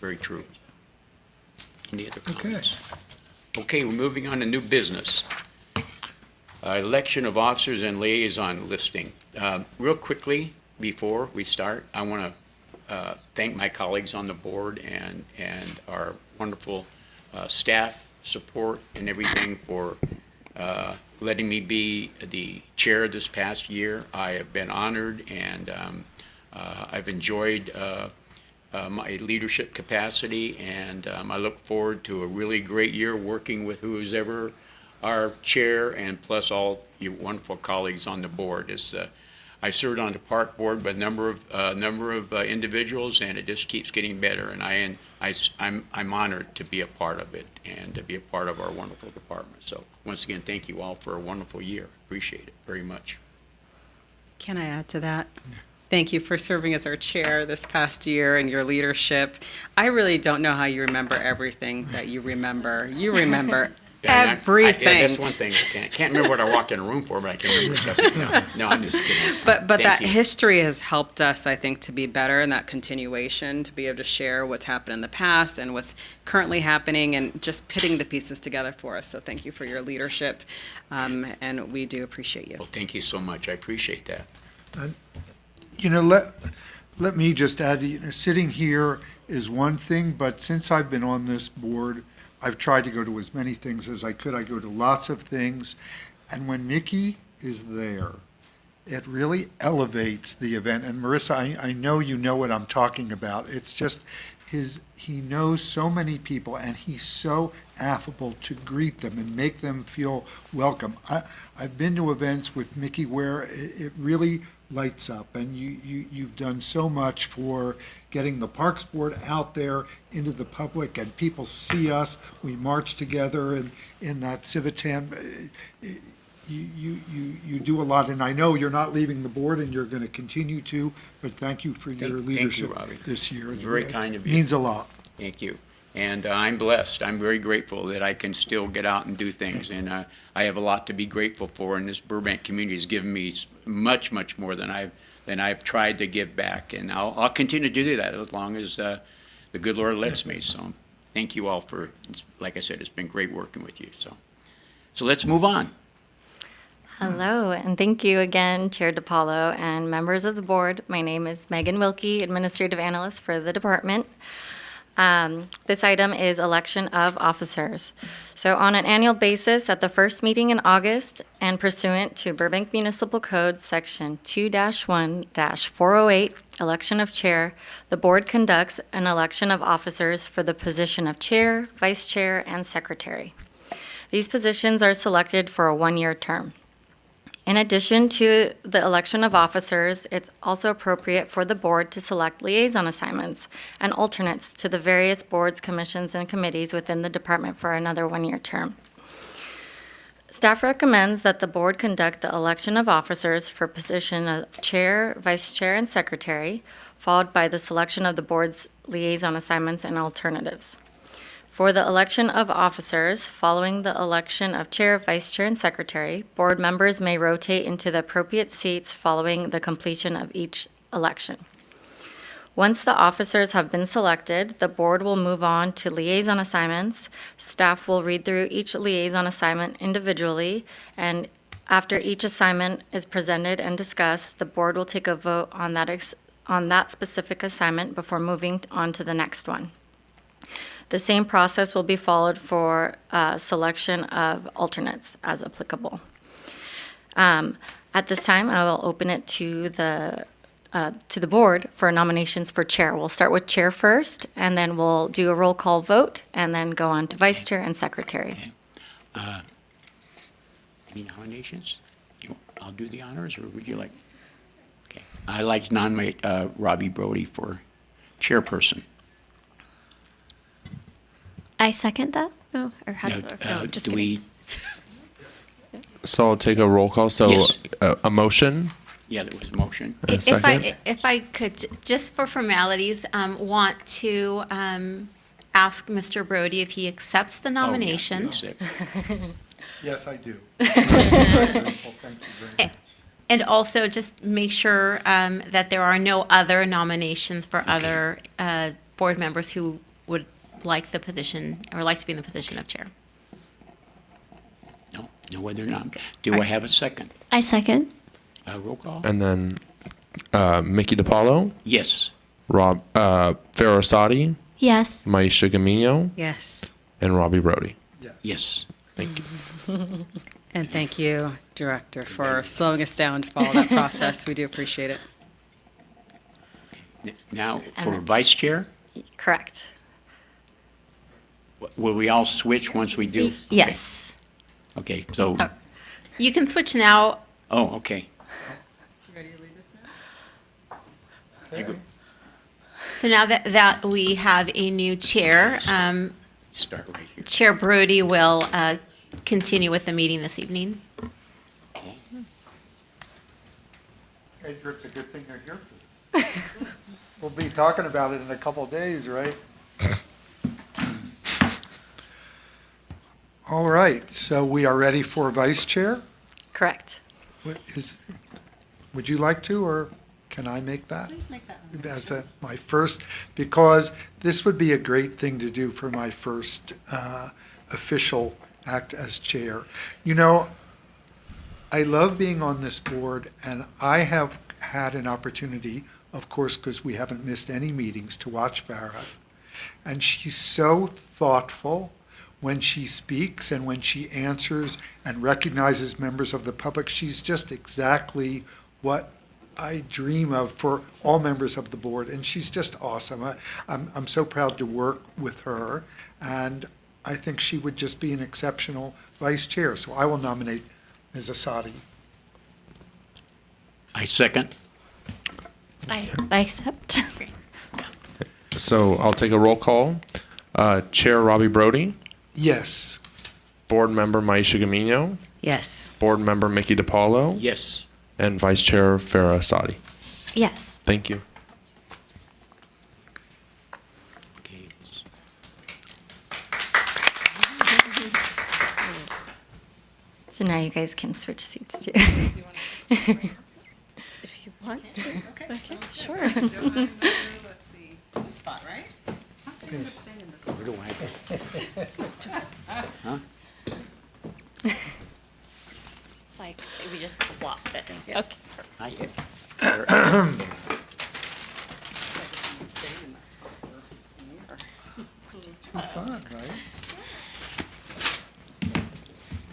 Very true. Any other comments? Okay, we're moving on to new business. Election of officers and liaison listing. Real quickly, before we start, I want to thank my colleagues on the board and our wonderful staff support and everything for letting me be the chair this past year. I have been honored, and I've enjoyed my leadership capacity, and I look forward to a really great year working with who's ever our chair, and plus all you wonderful colleagues on the board. I served on the park board with a number of individuals, and it just keeps getting better. And I'm honored to be a part of it and to be a part of our wonderful department. So once again, thank you all for a wonderful year. Appreciate it very much. Can I add to that? Thank you for serving as our chair this past year and your leadership. I really don't know how you remember everything that you remember. You remember everything. That's one thing. I can't remember what I walked in a room for, but I can remember stuff. No, I'm just kidding. But Thank that you. history has helped us, I think, to be better, and that continuation, to be able to share what's happened in the past and what's currently happening, and just pitting the pieces together for us. So thank you for your leadership, and we do appreciate you. Well, thank you so much. I appreciate that. Let me just add, sitting here is one thing, but since I've been on this board, I've tried to go to as many things as I could. I go to lots of things, and when Mickey is there, it really elevates the event. And Marissa, I know you know what I'm talking about. It's just he knows so many people, and he's so affable to greet them and make them feel welcome. I've been to events with Mickey where it really lights up, and you've done so much for getting the Parks Board out there into the public, and people see us. We march together in that Civitan. You do a lot, and I know you're not leaving the board, and you're going to continue to, but thank you for your leadership this year. It's very kind of you. It means a lot. Thank you. And I'm blessed. I'm very grateful that I can still get out and do things. And I have a lot to be grateful for. And this Burbank community has given me much, much more than I've tried to give back. And I'll continue to do that as long as the good Lord lets me. So thank you all for, like I said, it's been great working with you. So let's move on. Hello, and thank you again, Chair DiPaolo and members of the board. My name is Megan Wilkie, Administrative Analyst for the department. This item is election of officers. So on an annual basis, at the first meeting in August, and pursuant to Burbank Municipal Code Section 2-1-408, election of chair, the board conducts an election of officers for the position of chair, vice chair, and secretary. These positions are selected for a one-year term. In addition to the election of officers, it's also appropriate for the board to select liaison assignments and alternates to the various boards, commissions, and committees within the department for another one-year term. Staff recommends that the board conduct the election of officers for position of chair, vice chair, and secretary, followed by the selection of the board's liaison assignments and alternatives. For the election of officers, following the election of chair, vice chair, and secretary, board members may rotate into the appropriate seats following the completion of each election. Once the officers have been selected, the board will move on to liaison assignments. Staff will read through each liaison assignment individually, and after each assignment is presented and discussed, the board will take a vote on that specific assignment before moving on to the next one. The same process will be followed for selection of alternates as applicable. At this time, I will open it to the board for nominations for chair. We'll start with chair first, and then we'll do a roll call vote, and then go on to vice chair and secretary. Okay. Any nominations? I'll do the honors, or would you like? Okay. I'd like to nominate Robbie Brody for chairperson. I second that. Oh, or how does it? No, just Do kidding. we, So I'll take a roll call. So Yes. a motion. yeah, there was a motion. And a second. If I could, just for formalities, want to ask Mr. Brody if he accepts the nomination. Oh, yeah, Yes, I do. Thank you very much. And also just make sure that there are no other nominations for other board members who would like the position or like to be in the position of chair. No other nom. Do I have a second? I second. Roll call? And then Mickey DiPaolo, Yes. Farasati, Yes. Maisha Gamino, Yes. and Robbie Brody. Yes. Thank you. And thank you, Director, for slowing us down to follow that process. We do appreciate it. Now, for vice chair, Correct. will we all switch once we do? Yes. Okay, so, You can switch now. okay. So now that we have a new chair, Start right here. Chair Brody will continue with the meeting this evening. Edgar, it's a good thing you're here for this. We'll be talking about it in a couple of days, right? All right, so we are ready for vice chair? Correct. Would you like to, or can I make that? Please make that. As my first, because this would be a great thing to do for my first official act as chair. You know, I love being on this board, and I have had an opportunity, of course, because we haven't missed any meetings, to watch Farah. And she's so thoughtful when she speaks and when she answers and recognizes members of the public. She's just exactly what I dream of for all members of the board, and she's just awesome. I'm so proud to work with her, and I think she would just be an exceptional vice chair. So I will nominate Ms. Asadi. I second. I accept. So I'll take a roll call. Chair Robbie Brody, Yes. Board Member Maisha Gamino, Yes. Board Member Mickey DiPaolo, Yes. and Vice Chair Farah Asadi. Yes. Thank you. Okay. So now you guys can switch seats too. If you want to. Okay, sure. Let's see, this spot, right? Where do I go? Huh? It's like, we just swap it. Okay. I hit. Fun, right?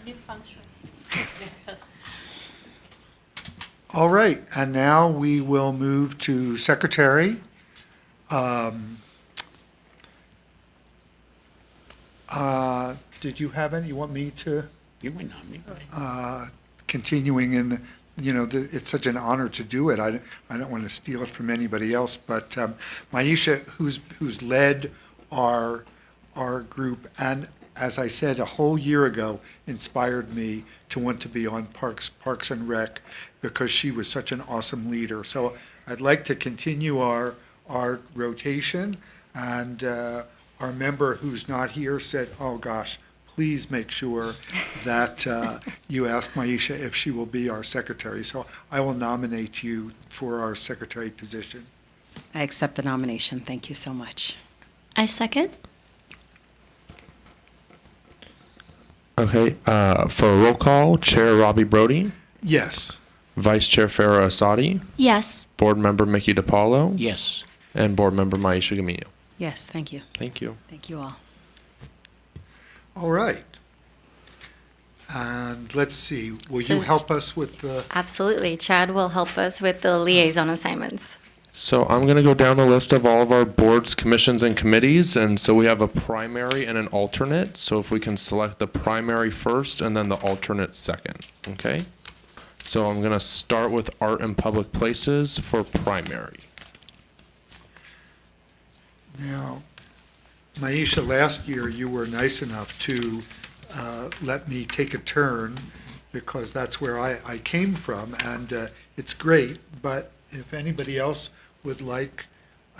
New function. All right, and now we will move to secretary. Did you have any, you want me to, You went on me. continuing in, it's such an honor to do it. I don't want to steal it from anybody else, but Maisha, who's led our group, and as I said, a whole year ago, inspired me to want to be on Parks and Rec, because she was such an awesome leader. So I'd like to continue our rotation, and our member who's not here said, oh gosh, please make sure that you ask Maisha if she will be our secretary. So I will nominate you for our secretary position. I accept the nomination. Thank you so much. I second. Okay, for a roll call, Chair Robbie Brody, Yes. Vice Chair Farah Asadi, Yes. Board Member Mickey DiPaolo, Yes. and Board Member Maisha Gamino. Yes, thank you. Thank you. Thank you all. All right. And let's see, will you So- help us with the, Absolutely. Chad will help us with the liaison assignments. So I'm going to go down the list of all of our boards, commissions, and committees. And so we have a primary and an alternate. So if we can select the primary first and then the alternate second, okay? So I'm going to start with art and public places for primary. Now, Maisha, last year you were nice enough to let me take a turn because that's where I came from, and it's great. But if anybody else would like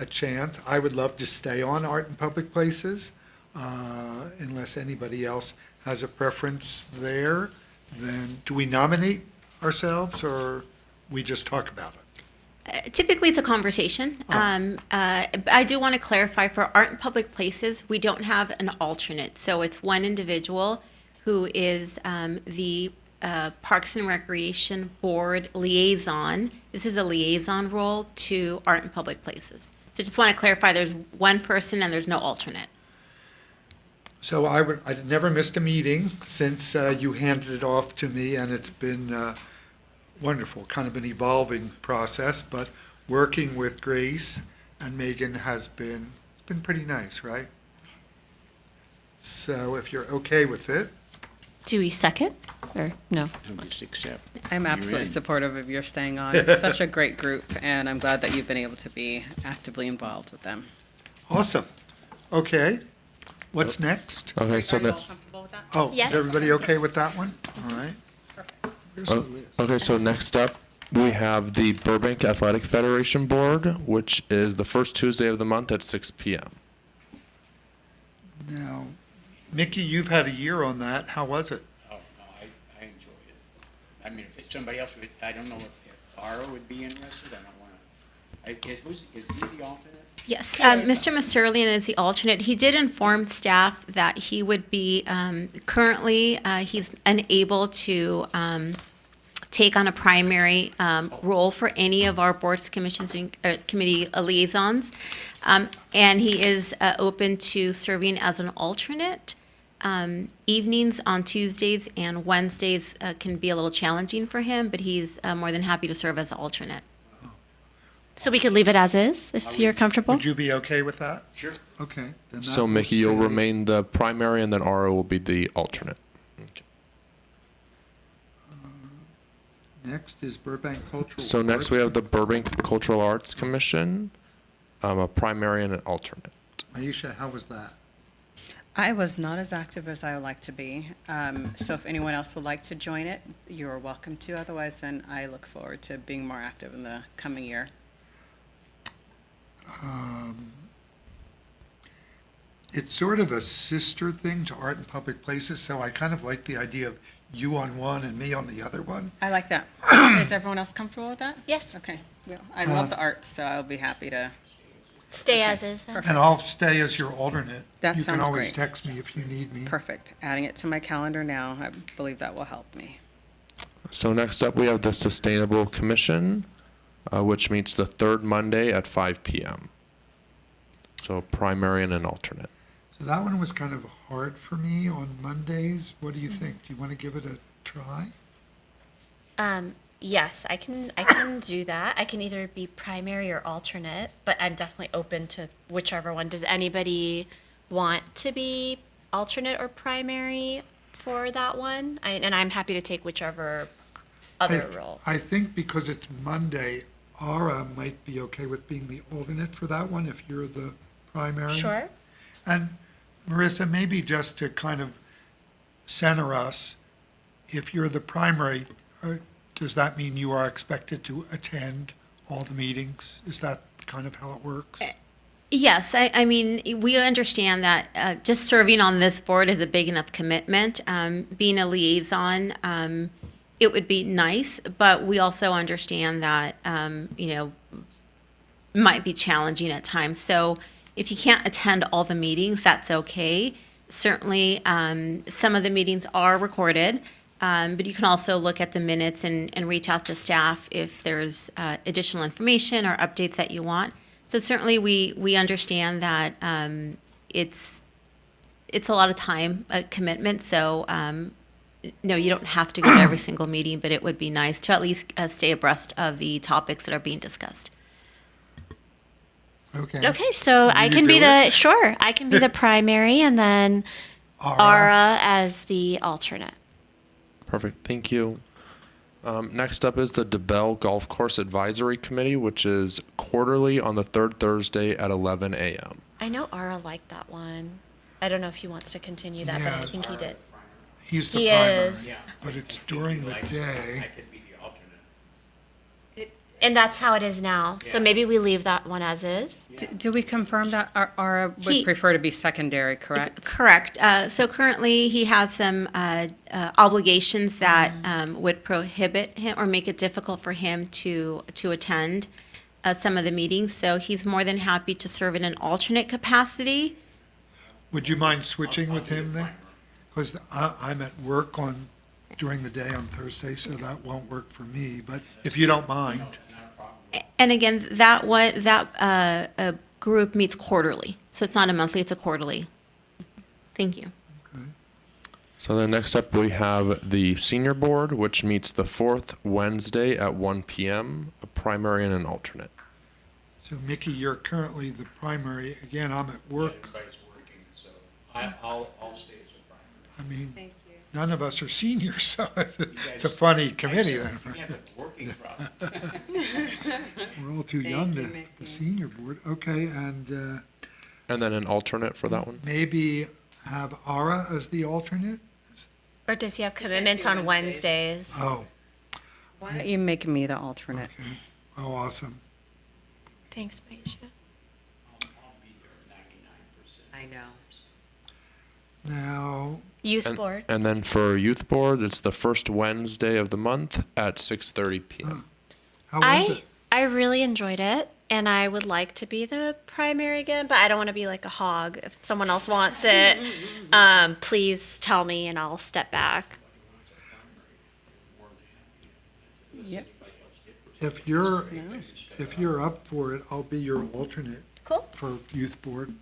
a chance, I would love to stay on art and public places, unless anybody else has a preference there. Then do we nominate ourselves, or we just talk about it? Typically, it's a conversation. I do want to clarify, for art and public places, we don't have an alternate. So it's one individual who is the Parks and Recreation Board liaison. This is a liaison role to art and public places. So just want to clarify, there's one person and there's no alternate. So I've never missed a meeting since you handed it off to me, and it's been wonderful, kind of an evolving process, but working with Grace and Megan it's been pretty nice, right? So if you're okay with it. Do we second or no? Just accept. I'm You're absolutely in. supportive of your staying on. It's such a great group, and I'm glad that you've been able to be actively involved with them. Awesome. Okay. What's next? Okay, so Are you all that, comfortable with that? Oh, Yes. is everybody okay with that one? All right. Where's the list? okay, so next up, we have the Burbank Athletic Federation Board, which is the first Tuesday of the month at 6 p.m. Now, Mickey, you've had a year on that. How was it? Oh, no, I enjoy it. I mean, if it's somebody else, I don't know if Ara would be interested, I don't want to. Is he the alternate? Yes, Mr. Masurlian is the alternate. He did inform staff that he would be, currently, he's unable to take on a primary role for any of our boards, commissions, and committee liaisons. And he is open to serving as an alternate. Evenings on Tuesdays and Wednesdays can be a little challenging for him, but he's more than happy to serve as an alternate. So we could leave it as is if you're comfortable. Would you be okay with that? Sure. Okay. then that So will Mickey, you'll stay. remain the primary, and then Ara will be the alternate. Next is Burbank Cultural. So next we Arts. have the Burbank Cultural Arts Commission, a primary and an alternate. Aisha, how was that? I was not as active as I would like to be. So if anyone else would like to join it, you're welcome to. Otherwise, then I look forward to being more active in the coming year. It's sort of a sister thing to art and public places, so I kind of like the idea of you on one and me on the other one. I like that. Is everyone else comfortable with that? Yes. Okay. Well, I love the arts, so I'll be happy to. Stay as is then. And I'll stay as your alternate. That You sounds can always great. text me if you need me. Perfect. Adding it to my calendar now. I believe that will help me. So next up, we have the Sustainable Commission, which meets the third Monday at 5 p.m. So primary and an alternate. So that one was kind of hard for me on Mondays. What do you think? Do you want to give it a try? Yes, I can do that. I can either be primary or alternate, but I'm definitely open to whichever one. Does anybody want to be alternate or primary for that one? And I'm happy to take whichever other role. I think because it's Monday, Ara might be okay with being the alternate for that one if you're the primary. Sure. And Marissa, maybe just to kind of center us, if you're the primary, does that mean you are expected to attend all the meetings? Is that kind of how it works? Yes, I mean, we understand that just serving on this board is a big enough commitment. Being a liaison, it would be nice, but we also understand that, might be challenging at times. So if you can't attend all the meetings, that's okay. Certainly, some of the meetings are recorded, but you can also look at the minutes and reach out to staff if there's additional information or updates that you want. So certainly, we understand that it's a lot of time commitment. So no, you don't have to go to every single meeting, but it would be nice to at least stay abreast of the topics that are being discussed. Okay, so I can be I can be the primary and then Ara as the alternate. Perfect. Thank you. Next up is the DeBell Golf Course Advisory Committee, which is quarterly on the third Thursday at 11 a.m. I know Ara liked that one. I don't know if he wants to continue that, but I Yeah. think he did. He's the He primary, is. but it's during the day. I could be the alternate. And that's how it is now. So maybe we leave that one as is. Do we confirm that Ara would He- prefer to be secondary, correct? Correct. So currently, he has some obligations that would prohibit him or make it difficult for him to attend some of the meetings. So he's more than happy to serve in an alternate capacity. Would you mind switching with him then? Because I'm at work during the day on Thursday, so that won't work for me, but if you don't mind. And again, that group meets quarterly. So it's not a monthly, it's a quarterly. Thank you. So then next up, we have the Senior Board, which meets the fourth Wednesday at 1 p.m., a primary and an alternate. So Mickey, you're currently the primary. Again, I'm at work. Everybody's working, so I'll stay as a primary. I mean, none of us are seniors, so it's a funny committee then. We have a working problem. We're all too young to the senior board. Okay, and And then an alternate for that one. maybe have Ara as the alternate? Or does he have commitments on Wednesdays? Oh, Why don't you make me the alternate? okay. Oh, awesome. Thanks, Maisha. I'll be there 99%. I know. Now, Youth And, board. and then for Youth Board, it's the first Wednesday of the month at 6:30 p.m. how was it? I really enjoyed it, and I would like to be the primary again, but I don't want to be like a hog. If someone else wants it, please tell me, and I'll step back. Yep. If you're up for it, I'll be your alternate Cool. for youth board.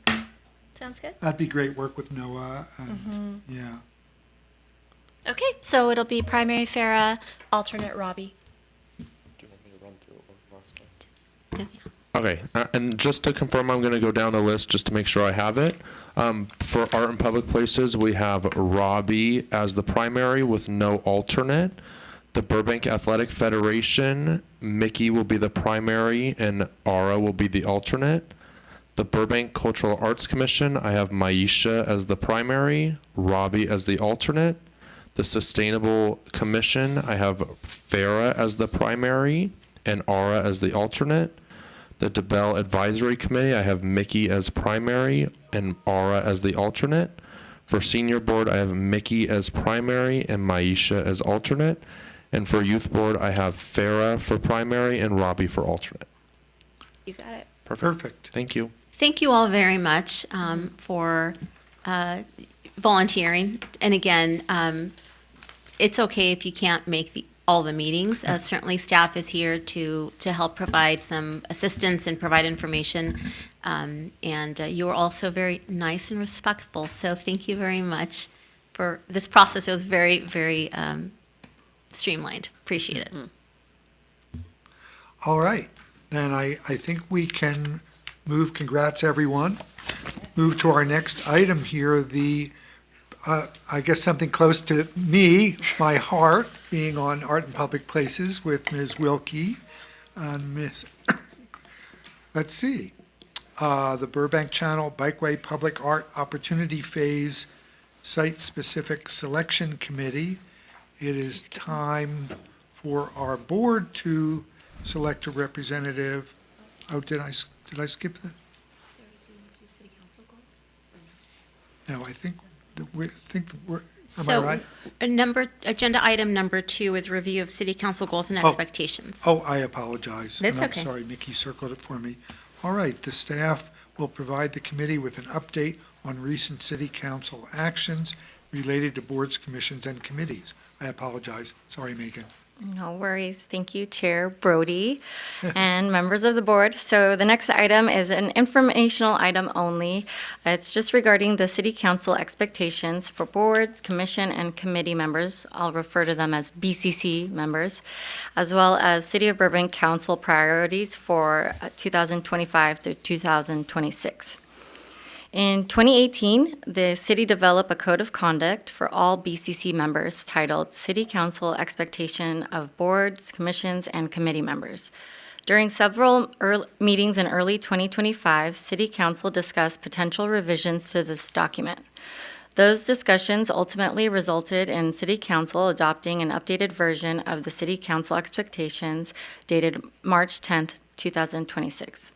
Sounds good. That'd be great work with Noah and, yeah. Okay, so it'll be primary Farah, alternate Robbie. Okay, and just to confirm, I'm going to go down the list just to make sure I have it. For Art in Public Places, we have Robbie as the primary with no alternate. The Burbank Athletic Federation, Mickey will be the primary and Ara will be the alternate. The Burbank Cultural Arts Commission, I have Maisha as the primary, Robbie as the alternate. The Sustainable Commission, I have Farah as the primary and Ara as the alternate. The DeBell Advisory Committee, I have Mickey as primary and Ara as the alternate. For Senior Board, I have Mickey as primary and Maisha as alternate. And for Youth Board, I have Farah for primary and Robbie for alternate. You got it. Perfect. Thank you. Thank you all very much for volunteering. And again, it's okay if you can't make all the meetings. Certainly, staff is here to help provide some assistance and provide information. And you were also very nice and respectful. So thank you very much for this process. It was very, very streamlined. Appreciate it. All right, then I think we can move, congrats everyone. Move to our next item here, I guess something close to me, my heart, being on Art in Public Places with Ms. Wilkie and let's see, the Burbank Channel Bikeway Public Art Opportunity Phase Site-Specific Selection Committee. It is time for our board to select a representative. Oh, did I skip that? No, I think we're, am I right? Agenda item number 2 is review of city council goals and Oh. expectations. Oh, I apologize. That's And I'm okay. sorry, Mickey circled it for me. All right, the staff will provide the committee with an update on recent city council actions related to boards, commissions, and committees. I apologize. Sorry, Megan. No worries. Thank you, Chair Brody and members of the board. So the next item is an informational item only. It's just regarding the city council expectations for boards, commission, and committee members. I'll refer to them as BCC members, as well as City of Burbank Council priorities for 2025 through 2026. In 2018, the city developed a code of conduct for all BCC members titled City Council Expectation of Boards, Commissions, and Committee Members. During several meetings in early 2025, City Council discussed potential revisions to this document. Those discussions ultimately resulted in City Council adopting an updated version of the City Council expectations dated March 10th, 2026.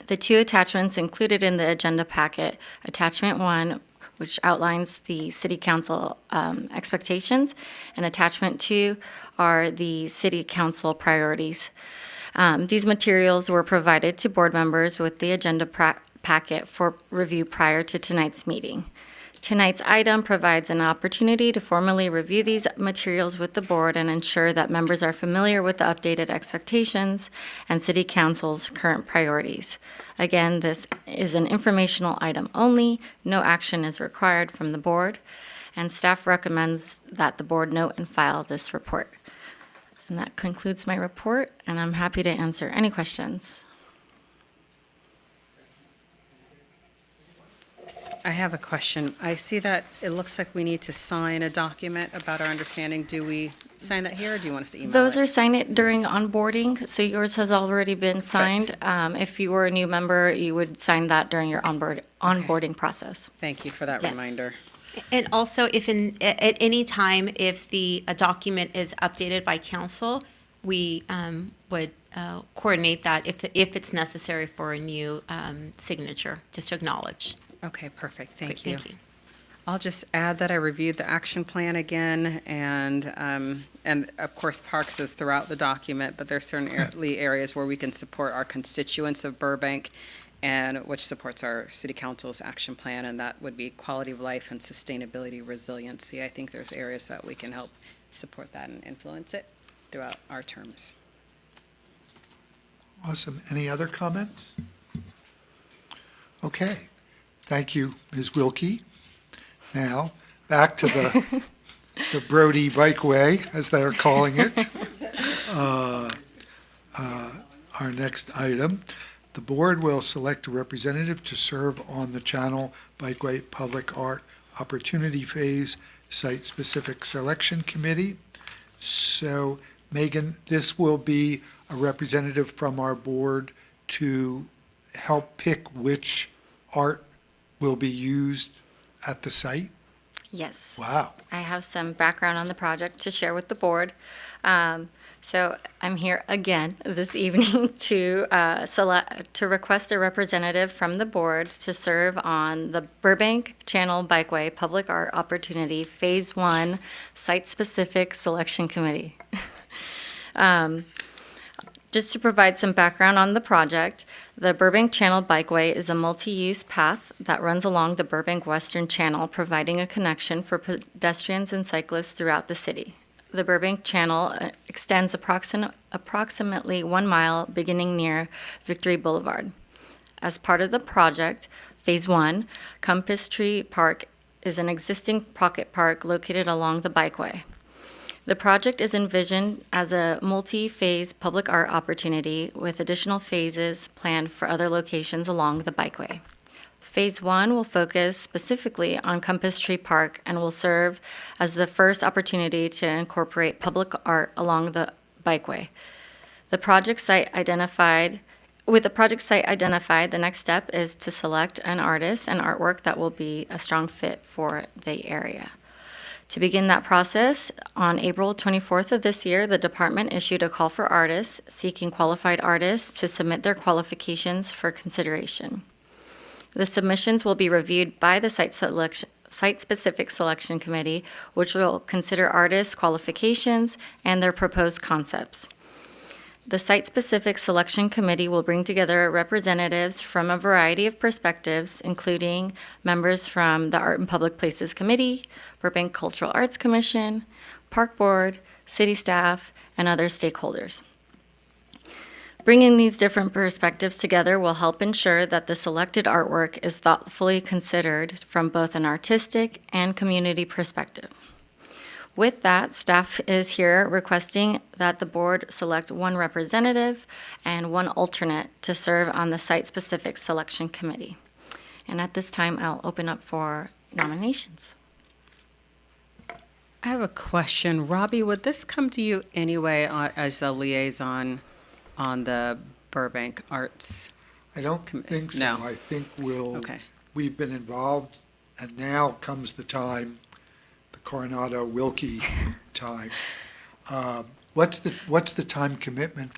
The two attachments included in the agenda packet, Attachment 1, which outlines the City Council expectations, and Attachment 2 are the City Council priorities. These materials were provided to board members with the agenda packet for review prior to tonight's meeting. Tonight's item provides an opportunity to formally review these materials with the board and ensure that members are familiar with the updated expectations and City Council's current priorities. Again, this is an informational item only. No action is required from the board, and staff recommends that the board note and file this report. And that concludes my report, and I'm happy to answer any questions. I have a question. I see that it looks like we need to sign a document about our understanding. Do we sign that here, or do you want us to email Those it? are signed it during onboarding, so yours has already been signed. If you were a new member, you would sign that during your onboarding process. Thank you for that Yes. reminder. And also, if at any time, if a document is updated by council, we would coordinate that if it's necessary for a new signature, just to acknowledge. Okay, perfect. Great, Thank you. thank you. I'll just add that I reviewed the action plan again, and of course, parks is throughout the document, but there's certainly areas where we can support our constituents of Burbank, and which supports our city council's action plan, and that would be quality of life and sustainability resiliency. I think there's areas that we can help support that and influence it throughout our terms. Awesome. Any other comments? Okay. Thank you, Ms. Wilkie. Now, back to the Brody Bikeway, as they're calling it. Our next item, the board will select a representative to serve on the Channel Bikeway Public Art Opportunity Phase Site-Specific Selection Committee. So, Megan, this will be a representative from our board to help pick which art will be used at the site? Yes. Wow. I have some background on the project to share with the board. So I'm here again this evening to request a representative from the board to serve on the Burbank Channel Bikeway Public Art Opportunity Phase 1 Site-Specific Selection Committee. Just to provide some background on the project, the Burbank Channel Bikeway is a multi-use path that runs along the Burbank Western Channel, providing a connection for pedestrians and cyclists throughout the city. The Burbank Channel extends approximately 1 mile, beginning near Victory Boulevard. As part of the project, Phase 1, Compass Tree Park is an existing pocket park located along the bikeway. The project is envisioned as a multi-phase public art opportunity with additional phases planned for other locations along the bikeway. Phase 1 will focus specifically on Compass Tree Park and will serve as the first opportunity to incorporate public art along the bikeway. With the project site identified, the next step is to select an artist and artwork that will be a strong fit for the area. To begin that process, on April 24th of this year, the department issued a call for artists seeking qualified artists to submit their qualifications for consideration. The submissions will be reviewed by the Site-Specific Selection Committee, which will consider artists' qualifications and their proposed concepts. The Site-Specific Selection Committee will bring together representatives from a variety of perspectives, including members from the Art and Public Places Committee, Burbank Cultural Arts Commission, Park Board, city staff, and other stakeholders. Bringing these different perspectives together will help ensure that the selected artwork is thoughtfully considered from both an artistic and community perspective. With that, staff is here requesting that the board select one representative and one alternate to serve on the Site-Specific Selection Committee. And at this time, I'll open up for nominations. I have a question. Robbie, would this come to you anyway as a liaison on the Burbank Arts? I don't think so. No. I think Okay. we've been involved, and now comes the time, the Coronado-Wilkie time. What's the time commitment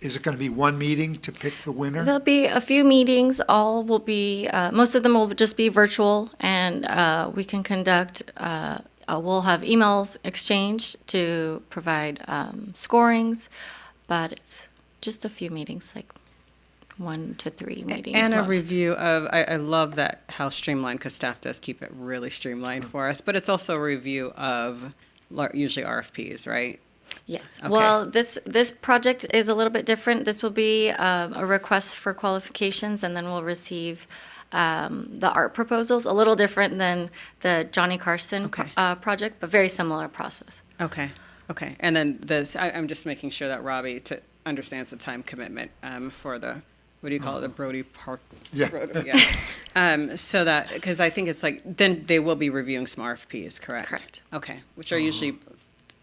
is it going to be one meeting to pick the winner? There'll be a few meetings. All will be, most of them will just be virtual, and we can conduct, we'll have emails exchanged to provide scorings, but it's just a few meetings, like 1 to 3 meetings. And a most. review of, I love that how streamlined, because staff does keep it really streamlined for us, but it's also a review of usually RFPs, right? Yes. Okay. Well, this project is a little bit different. This will be a request for qualifications, and then we'll receive the art proposals. A little different than the Johnny Carson project, but very similar process. Okay. And then I'm just making sure that Robbie understands the time commitment for the, what do you call it, the Brody Park? Yeah. So that, because I think it's like, then they will be reviewing some RFPs, correct? Correct. Okay, which are usually,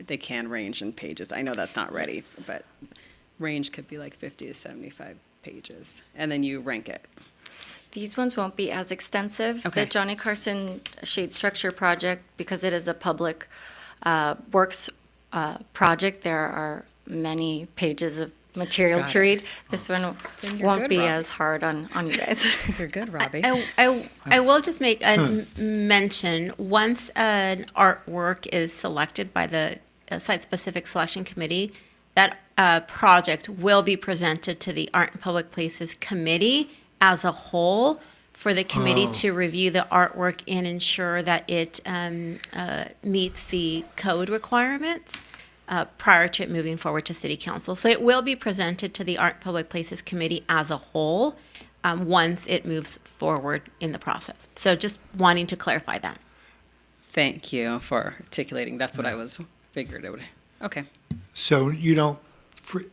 they can range in pages. I know that's not ready, but range could be like 50 to 75 pages. And then you rank it. These ones won't be as extensive. Okay. The Johnny Carson Shade Structure project, because it is a public works project, there are many pages of material Got to it. read. This one Then you're won't good, be Robbie. as hard on you guys. You're good, Robbie. I will just make a mention, once an artwork is selected by the site-specific selection committee, that project will be presented to the Art and Public Places Committee as a whole for the committee to review the artwork and ensure that it meets the code requirements prior to it moving forward to City Council. So it will be presented to the Art and Public Places Committee as a whole once it moves forward in the process. So just wanting to clarify that. Thank you for articulating. That's what I was figured it would. Okay. So you don't,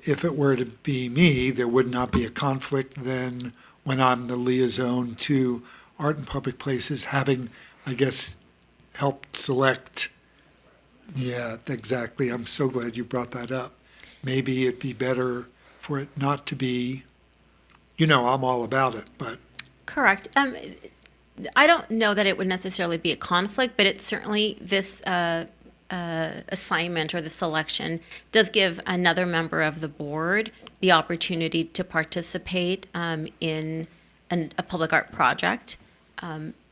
if it were to be me, there would not be a conflict then when I'm the liaison to Art and Public Places, having, I guess, helped select. Yeah, exactly. I'm so glad you brought that up. Maybe it'd be better for it not to be, I'm all about it, but. Correct. I don't know that it would necessarily be a conflict, but it's certainly this assignment or the selection does give another member of the board the opportunity to participate in a public art project.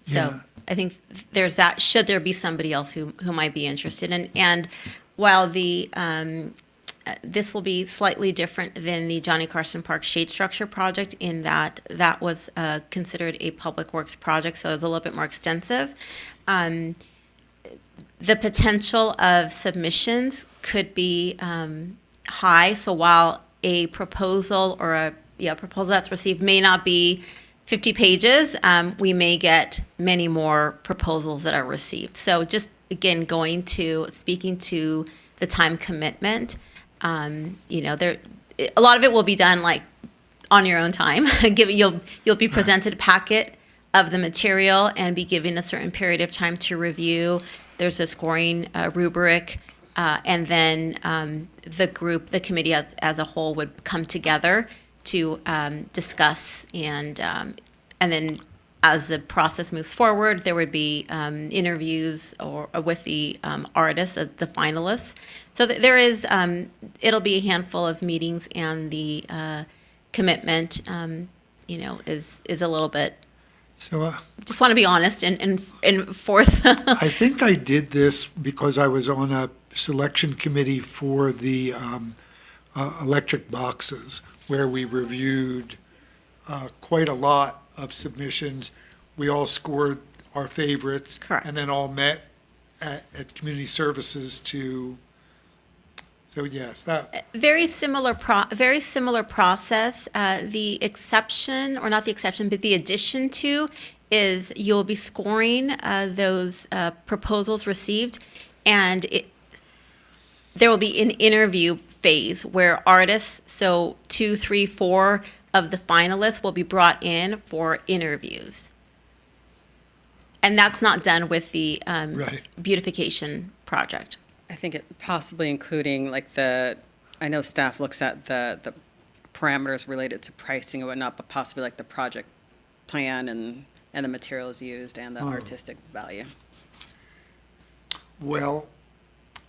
So I think there's that, should there be somebody else who might be interested. And while this will be slightly different than the Johnny Carson Park Shade Structure project in that was considered a public works project, so it's a little bit more extensive. The potential of submissions could be high. So while a proposal or a proposal that's received may not be 50 pages, we may get many more proposals that are received. So just again, speaking to the time commitment, there a lot of it will be done like on your own time. You'll be presented a packet of the material and be given a certain period of time to review. There's a scoring rubric, and then the committee as a whole would come together to discuss, and then as the process moves forward, there would be interviews or with the artists, the finalists. So there is, it'll be a handful of meetings, and the commitment, is a little bit. So just want to be honest and forth. I think I did this because I was on a selection committee for the electric boxes, where we reviewed quite a lot of submissions. We all scored our favorites. Correct. And then all met at community services to. So yes, that. Very similar process. The exception, or not the exception, but the addition to is you'll be scoring those proposals received, and there will be an interview phase where artists, so 2, 3, 4, of the finalists will be brought in for interviews. And that's not done with the Right. beautification project. I think it possibly including like I know staff looks at the parameters related to pricing and whatnot, but possibly like the project plan and the materials used and the artistic value. Well,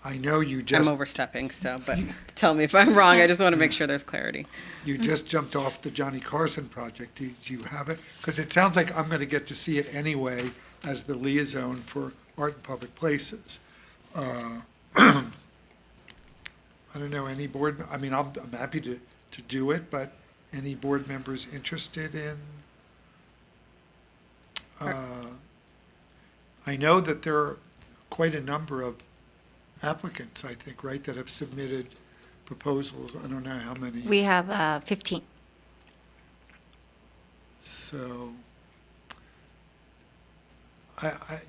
I know you I'm just, overstepping, but tell me if I'm wrong. I just want to make sure there's clarity. you just jumped off the Johnny Carson project. Do you have it? Because it sounds like I'm going to get to see it anyway as the liaison for art and public places. I don't know, any board, I mean, I'm happy to do it, but any board members interested in? I know that there are quite a number of applicants, I think, right, that have submitted proposals. I don't know how many. We have 15. So,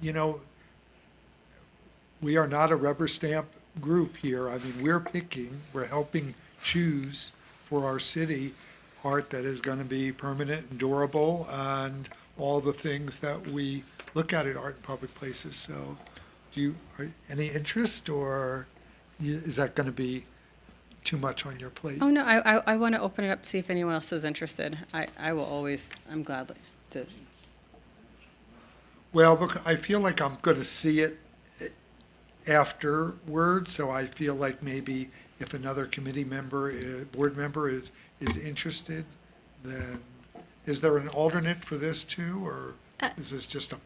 you know, we are not a rubber stamp group here. I mean, we're helping choose for our city art that is going to be permanent and durable and all the things that we look at art in public places. So any interest, or is that going to be too much on your plate? Oh, no, I want to open it up to see if anyone else is interested. I will always, I'm glad to. Well, look, I feel like I'm going to see it afterwards, so I feel like maybe if another board member is interested, then is there an alternate for this too, or is this just a?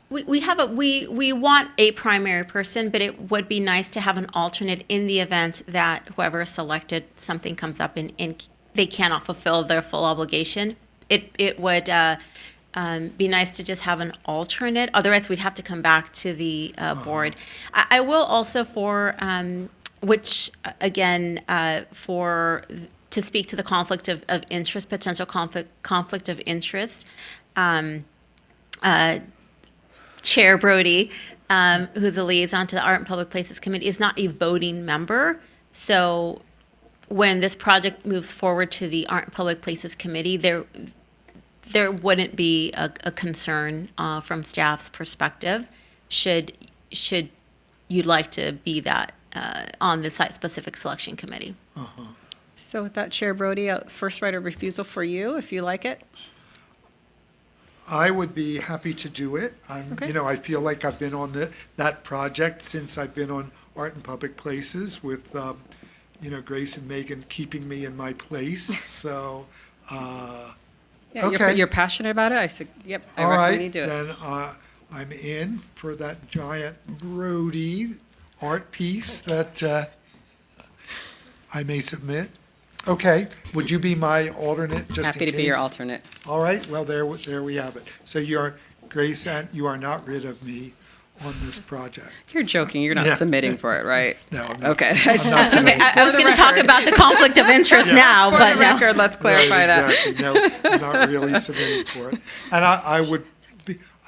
We want a primary person, but it would be nice to have an alternate in the event that whoever is selected, something comes up and they cannot fulfill their full obligation. It would be nice to just have an alternate. Otherwise, we'd have to come back to the board. I will also to speak to the conflict of interest, potential conflict of interest. Chair Brody, who's a liaison to the Art and Public Places Committee, is not a voting member. So when this project moves forward to the Art and Public Places Committee, there wouldn't be a concern from staff's perspective should you'd like to be that on the site-specific selection committee. So with that, Chair Brody, first right of refusal for you, if you like it. I would be happy to do it. Okay. I feel like I've been on that project since I've been on Art in Public Places with, Grace and Megan keeping me in my place. So, okay. You're passionate about it. I said, yep. I All recommend right, you do it. then I'm in for that giant Brody art piece that I may submit. Okay, would you be my alternate just in Happy to be your case? alternate. All right, well, there we have it. So Grace, you are not rid of me on this project. You're joking. You're not Yeah. submitting for it, right? No, I'm not. Okay. I'm not submitting. I was going to talk about the conflict of interest now, For but the no. record, let's clarify that. Exactly, no, I'm not really submitting for it. And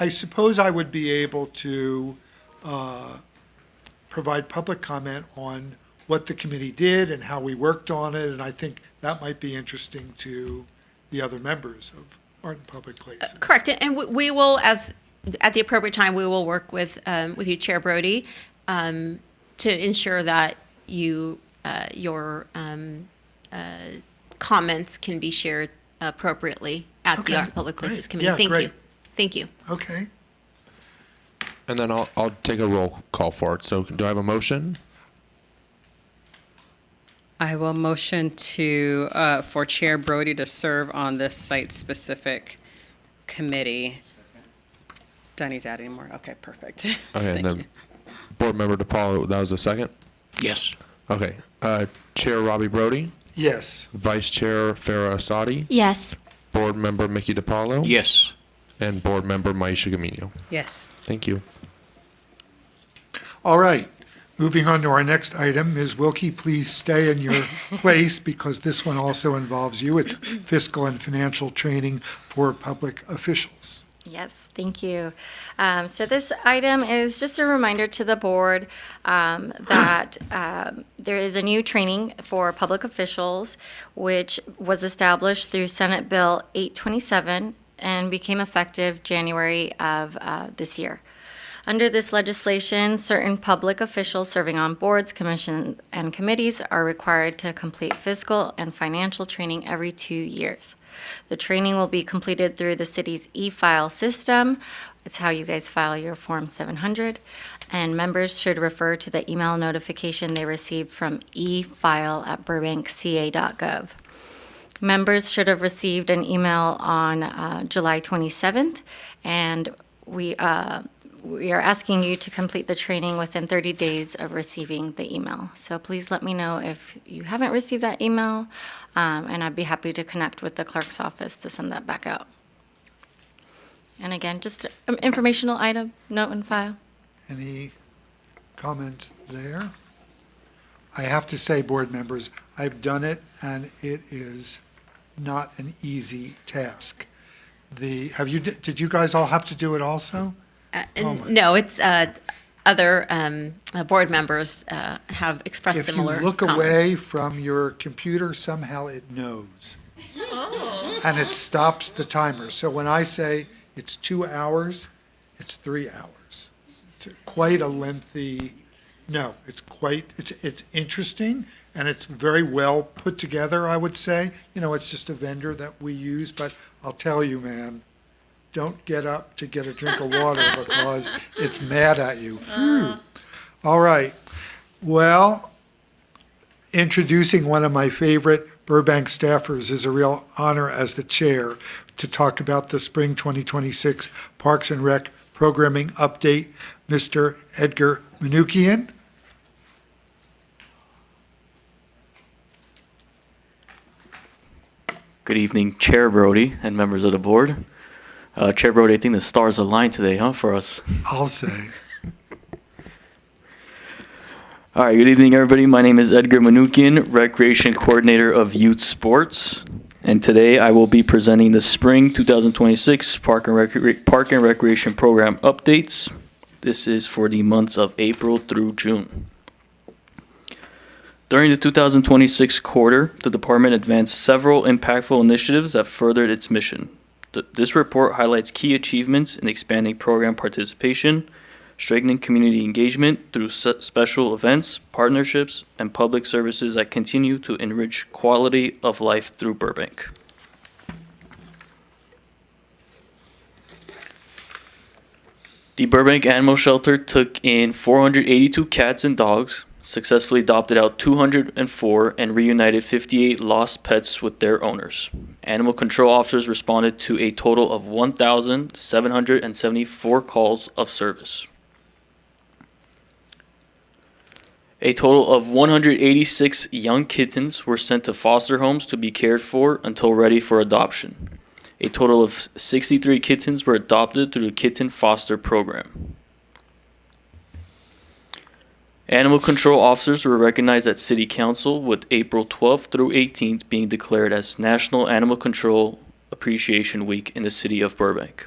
I suppose I would be able to provide public comment on what the committee did and how we worked on it, and I think that might be interesting to the other members of Art and Public Places. Correct, and we will, at the appropriate time, we will work with you, Chair Brody, to ensure that your comments can be shared appropriately at the Okay, Art and Public Places great. Committee. Yeah, Thank great. you. Thank you. Okay, And then I'll take a roll call for it. So do I have a motion? I will motion for Chair Brody to serve on this site-specific committee. Do I need to add any more? Okay, perfect. Okay, Thank and then you. Board Member DePaulo, that was a second? Yes. Okay. Chair Robbie Brody, yes. Vice Chair Farah Asadi, Yes. Board Member Mickey DePaulo, Yes. and Board Member Maisha Gamino. Yes. Thank you. All right, moving on to our next item. Ms. Wilkie, please stay in your place because this one also involves you. It's fiscal and financial training for public officials. Yes, thank you. So this item is just a reminder to the board that there is a new training for public officials, which was established through Senate Bill 827 and became effective January of this year. Under this legislation, certain public officials serving on boards, commissions, and committees are required to complete physical and financial training every 2 years. The training will be completed through the city's e-file system. It's how you guys file your Form 700. And members should refer to the email notification they received from efile@burbankca.gov. Members should have received an email on July 27th, and we are asking you to complete the training within 30 days of receiving the email. So please let me know if you haven't received that email, and I'd be happy to connect with the clerk's office to send that back out. And again, just an informational item, note and file. Any comments there? I have to say, board members, I've done it, and it is not an easy task. Did you guys all have to do it also? No, it's other board members have expressed similar If you look comments. away from your computer, somehow it knows. And it stops the timer. So when I say it's 2 hours, it's 3 hours. It's quite a lengthy, no, it's interesting, and it's very well put together, I would say. It's just a vendor that we use, but I'll tell you, man, don't get up to get a drink of water because it's mad at you. All right. Well, introducing one of my favorite Burbank staffers is a real honor as the chair to talk about the Spring 2026 Parks and Rec Programming Update, Mr. Edgar Manukian. Good evening, Chair Brody and members of the board. Chair Brody, I think the stars aligned today, for us. I'll say. All right, good evening, everybody. My name is Edgar Manukian, Recreation Coordinator of Youth Sports. And today I will be presenting the Spring 2026 Park and Recreation Program updates. This is for the months of April through June. During the 2026 quarter, the department advanced several impactful initiatives that furthered its mission. This report highlights key achievements in expanding program participation, strengthening community engagement through special events, partnerships, and public services that continue to enrich quality of life through Burbank. The Burbank Animal Shelter took in 482 cats and dogs, successfully adopted out 204, and reunited 58 lost pets with their owners. Animal control officers responded to a total of 1,774 calls of service. A total of 186 young kittens were sent to foster homes to be cared for until ready for adoption. A total of 63 kittens were adopted through the Kitten Foster Program. Animal control officers were recognized at City Council, with April 12th through 18th being declared as National Animal Control Appreciation Week in the city of Burbank.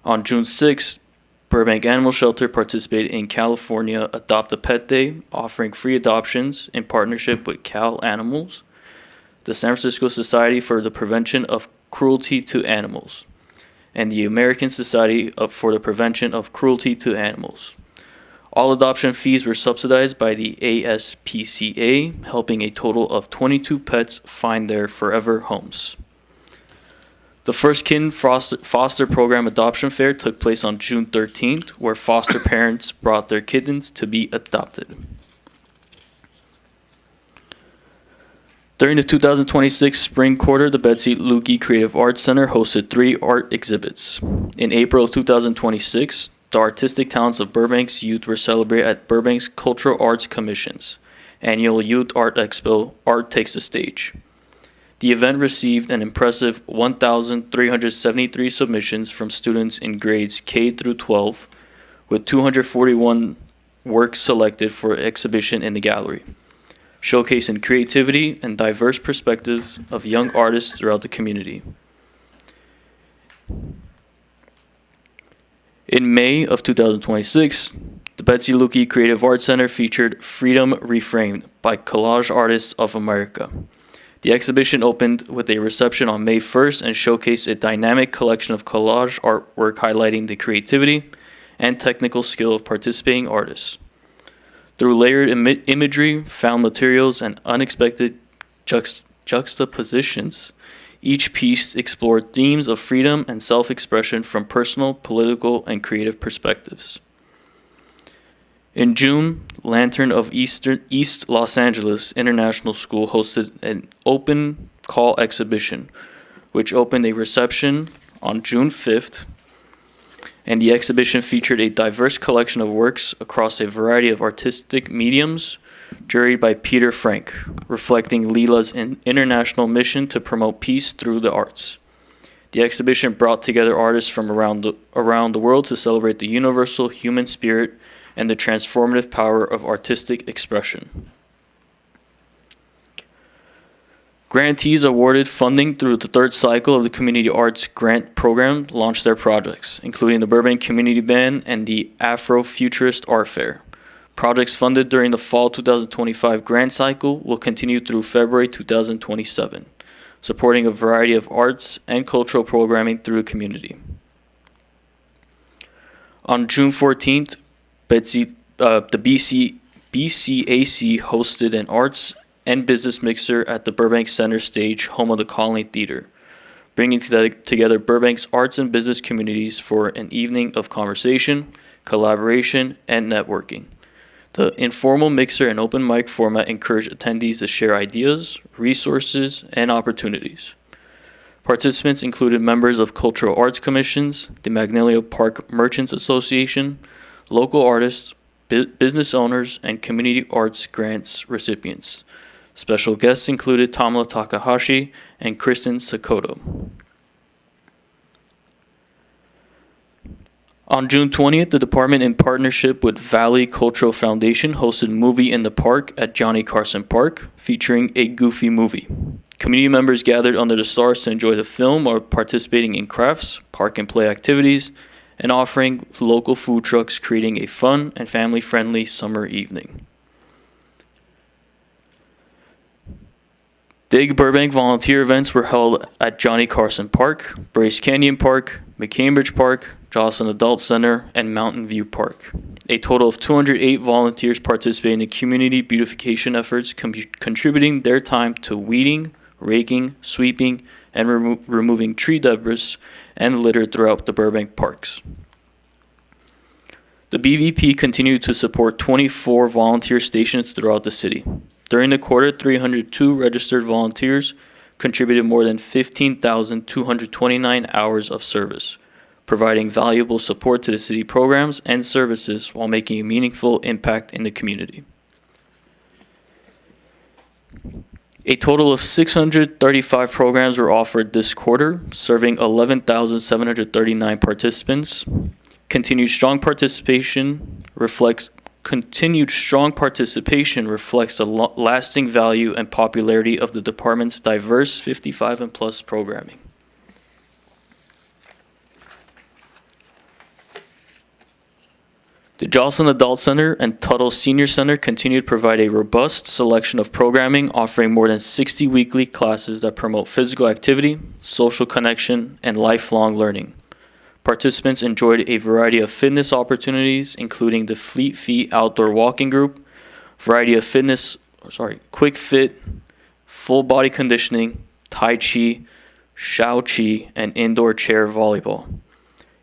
On June 6th, Burbank Animal Shelter participated in California Adopt a Pet Day, offering free adoptions in partnership with Cal Animals, the San Francisco Society for the Prevention of Cruelty to Animals, and the American Society for the Prevention of Cruelty to Animals. All adoption fees were subsidized by the ASPCA, helping a total of 22 pets find their forever homes. The first Kitten Foster Program Adoption Fair took place on June 13th, where foster parents brought their kittens to be adopted. During the 2026 spring quarter, the Betsy Lukey Creative Arts Center hosted 3 art exhibits. In April of 2026, the artistic talents of Burbank's youth were celebrated at Burbank's Cultural Arts Commission's annual Youth Art Expo, Art Takes the Stage. The event received an impressive 1,373 submissions from students in grades K through 12, with 241 works selected for exhibition in the gallery, showcasing creativity and diverse perspectives of young artists throughout the community. In May of 2026, the Betsy Lukey Creative Arts Center featured Freedom Reframed by Collage Artists of America. The exhibition opened with a reception on May 1st and showcased a dynamic collection of collage artwork highlighting the creativity and technical skill of participating artists. Through layered imagery, found materials, and unexpected juxtapositions, each piece explored themes of freedom and self-expression from personal, political, and creative perspectives. In June, Lantern of East Los Angeles International School hosted an open call exhibition, which opened a reception on June 5th, and the exhibition featured a diverse collection of works across a variety of artistic mediums, juried by Peter Frank, reflecting Leela's international mission to promote peace through the arts. The exhibition brought together artists from around the world to celebrate the universal human spirit and the transformative power of artistic expression. Grantees awarded funding through the third cycle of the Community Arts Grant Program launched their projects, including the Burbank Community Band and the Afro-Futurist Art Fair. Projects funded during the fall 2025 grant cycle will continue through February 2027, supporting a variety of arts and cultural programming through the community. On June 14th, the BCAC hosted an arts and business mixer at the Burbank Center stage, home of the Colony Theater, bringing together Burbank's arts and business communities for an evening of conversation, collaboration, and networking. The informal mixer and open mic format encouraged attendees to share ideas, resources, and opportunities. Participants included members of cultural arts commissions, the Magnolia Park Merchants Association, local artists, business owners, and community arts grants recipients. Special guests included Tamala Takahashi and Kristen Sakoto. On June 20th, the department, in partnership with Valley Cultural Foundation, hosted Movie in the Park at Johnny Carson Park, featuring a Goofy movie. Community members gathered under the stars to enjoy the film while participating in crafts, park and play activities, and offering local food trucks, creating a fun and family-friendly summer evening. Dig Burbank volunteer events were held at Johnny Carson Park, Bryce Canyon Park, McCambridge Park, Jocelyn Adult Center, and Mountain View Park. A total of 208 volunteers participated in community beautification efforts, contributing their time to weeding, raking, sweeping, and removing tree debris and litter throughout the Burbank parks. The BVP continued to support 24 volunteer stations throughout the city. During the quarter, 302 registered volunteers contributed more than 15,229 hours of service, providing valuable support to the city programs and services while making a meaningful impact in the community. A total of 635 programs were offered this quarter, serving 11,739 participants. Continued strong participation reflects the lasting value and popularity of the department's diverse 55 and plus programming. The Jocelyn Adult Center and Tuttle Senior Center continue to provide a robust selection of programming, offering more than 60 weekly classes that promote physical activity, social connection, and lifelong learning. Participants enjoyed a variety of fitness opportunities, including the Fleet Feet Outdoor Walking Group, Quick Fit, full body conditioning, Tai Chi, Shao Chi, and indoor chair volleyball.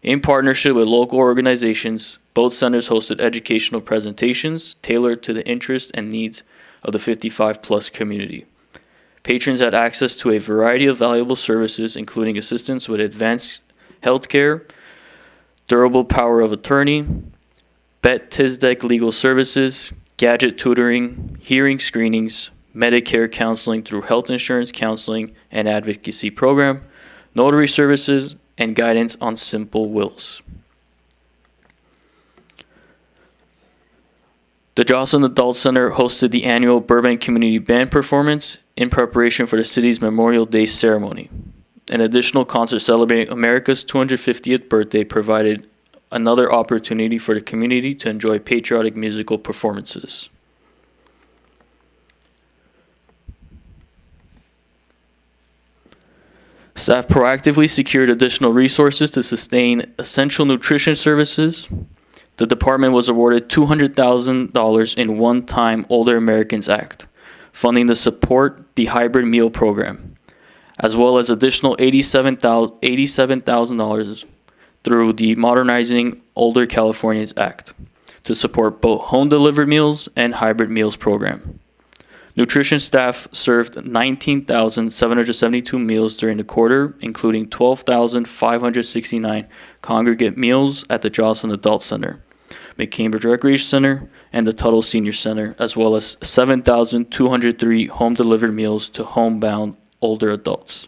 In partnership with local organizations, both centers hosted educational presentations tailored to the interests and needs of the 55-plus community. Patrons had access to a variety of valuable services, including assistance with advanced healthcare, durable power of attorney, Bet Tisdek legal services, gadget tutoring, hearing screenings, Medicare counseling through health insurance counseling and advocacy program, notary services, and guidance on simple wills. The Jocelyn Adult Center hosted the annual Burbank Community Band performance in preparation for the city's Memorial Day ceremony. An additional concert celebrating America's 250th birthday provided another opportunity for the community to enjoy patriotic musical performances. Staff proactively secured additional resources to sustain essential nutrition services. The department was awarded $200,000 in one-time Older Americans Act, funding to support the hybrid meal program, as well as additional $87,000 through the Modernizing Older Californians Act to support both home-delivered meals and hybrid meals program. Nutrition staff served 19,772 meals during the quarter, including 12,569 congregate meals at the Jocelyn Adult Center, McCambridge Recreation Center, and the Tuttle Senior Center, as well as 7,203 home-delivered meals to homebound older adults.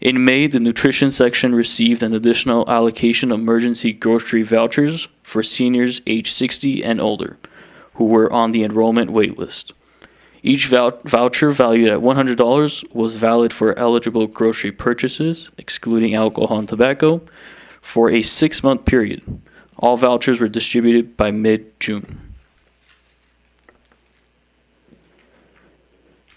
In May, the nutrition section received an additional allocation of emergency grocery vouchers for seniors age 60 and older who were on the enrollment wait list. Each voucher valued at $100 was valid for eligible grocery purchases, excluding alcohol and tobacco, for a 6-month period. All vouchers were distributed by mid-June.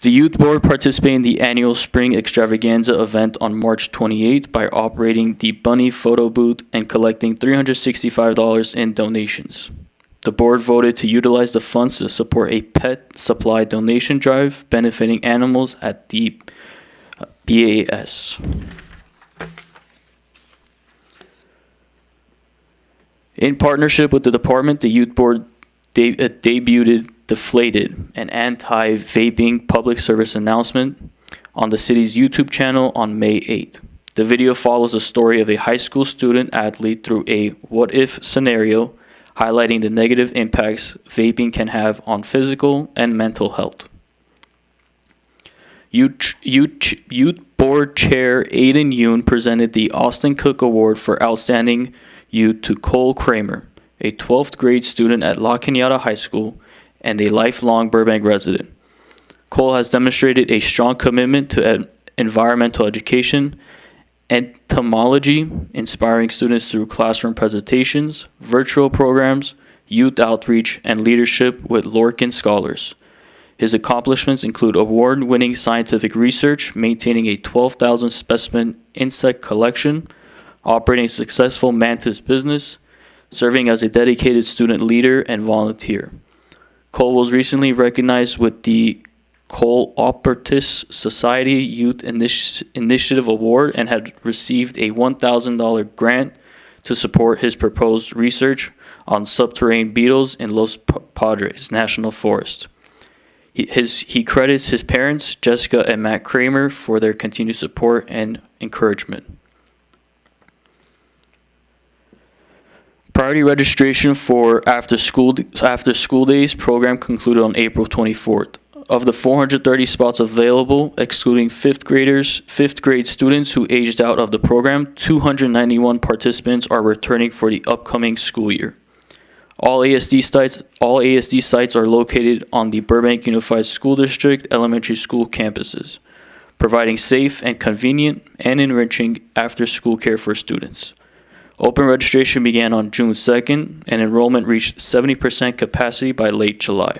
The Youth Board participated in the annual Spring Extravaganza event on March 28th by operating the Bunny Photo Booth and collecting $365 in donations. The board voted to utilize the funds to support a pet supply donation drive benefiting animals at the BAS. In partnership with the department, the Youth Board debuted Deflated, an anti-vaping public service announcement on the city's YouTube channel on May 8th. The video follows the story of a high school student athlete through a what-if scenario, highlighting the negative impacts vaping can have on physical and mental health. Youth Board Chair Aiden Yoon presented the Austin Cook Award for Outstanding Youth to Cole Kramer, a 12th grade student at La Cañada High School and a lifelong Burbank resident. Cole has demonstrated a strong commitment to environmental education, entomology, inspiring students through classroom presentations, virtual programs, youth outreach, and leadership with Lorcan scholars. His accomplishments include award-winning scientific research, maintaining a 12,000 specimen insect collection, operating a successful mantis business, serving as a dedicated student leader and volunteer. Cole was recently recognized with the Cole Opertis Society Youth Initiative Award and had received a $1,000 grant to support his proposed research on subterranean beetles in Los Padres National Forest. He credits his parents, Jessica and Matt Kramer, for their continued support and encouragement. Priority registration for After School Days program concluded on April 24th. Of the 430 spots available, excluding fifth grade students who aged out of the program, 291 participants are returning for the upcoming school year. All ASD sites are located on the Burbank Unified School District elementary school campuses, providing safe and convenient and enriching after-school care for students. Open registration began on June 2nd, and enrollment reached 70% capacity by late July.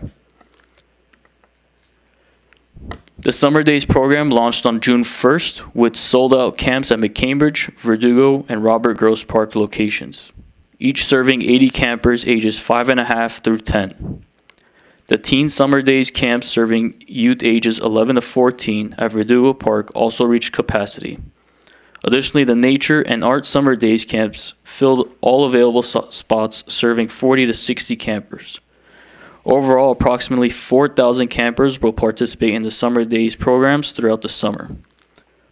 The Summer Days program launched on June 1st with sold-out camps at McCambridge, Verdugo, and Robert Gross Park locations, each serving 80 campers ages 5.5 through 10. The Teen Summer Days camp serving youth ages 11 to 14 at Verdugo Park also reached capacity. Additionally, the Nature and Art Summer Days camps filled all available spots, serving 40 to 60 campers. Overall, approximately 4,000 campers will participate in the Summer Days programs throughout the summer.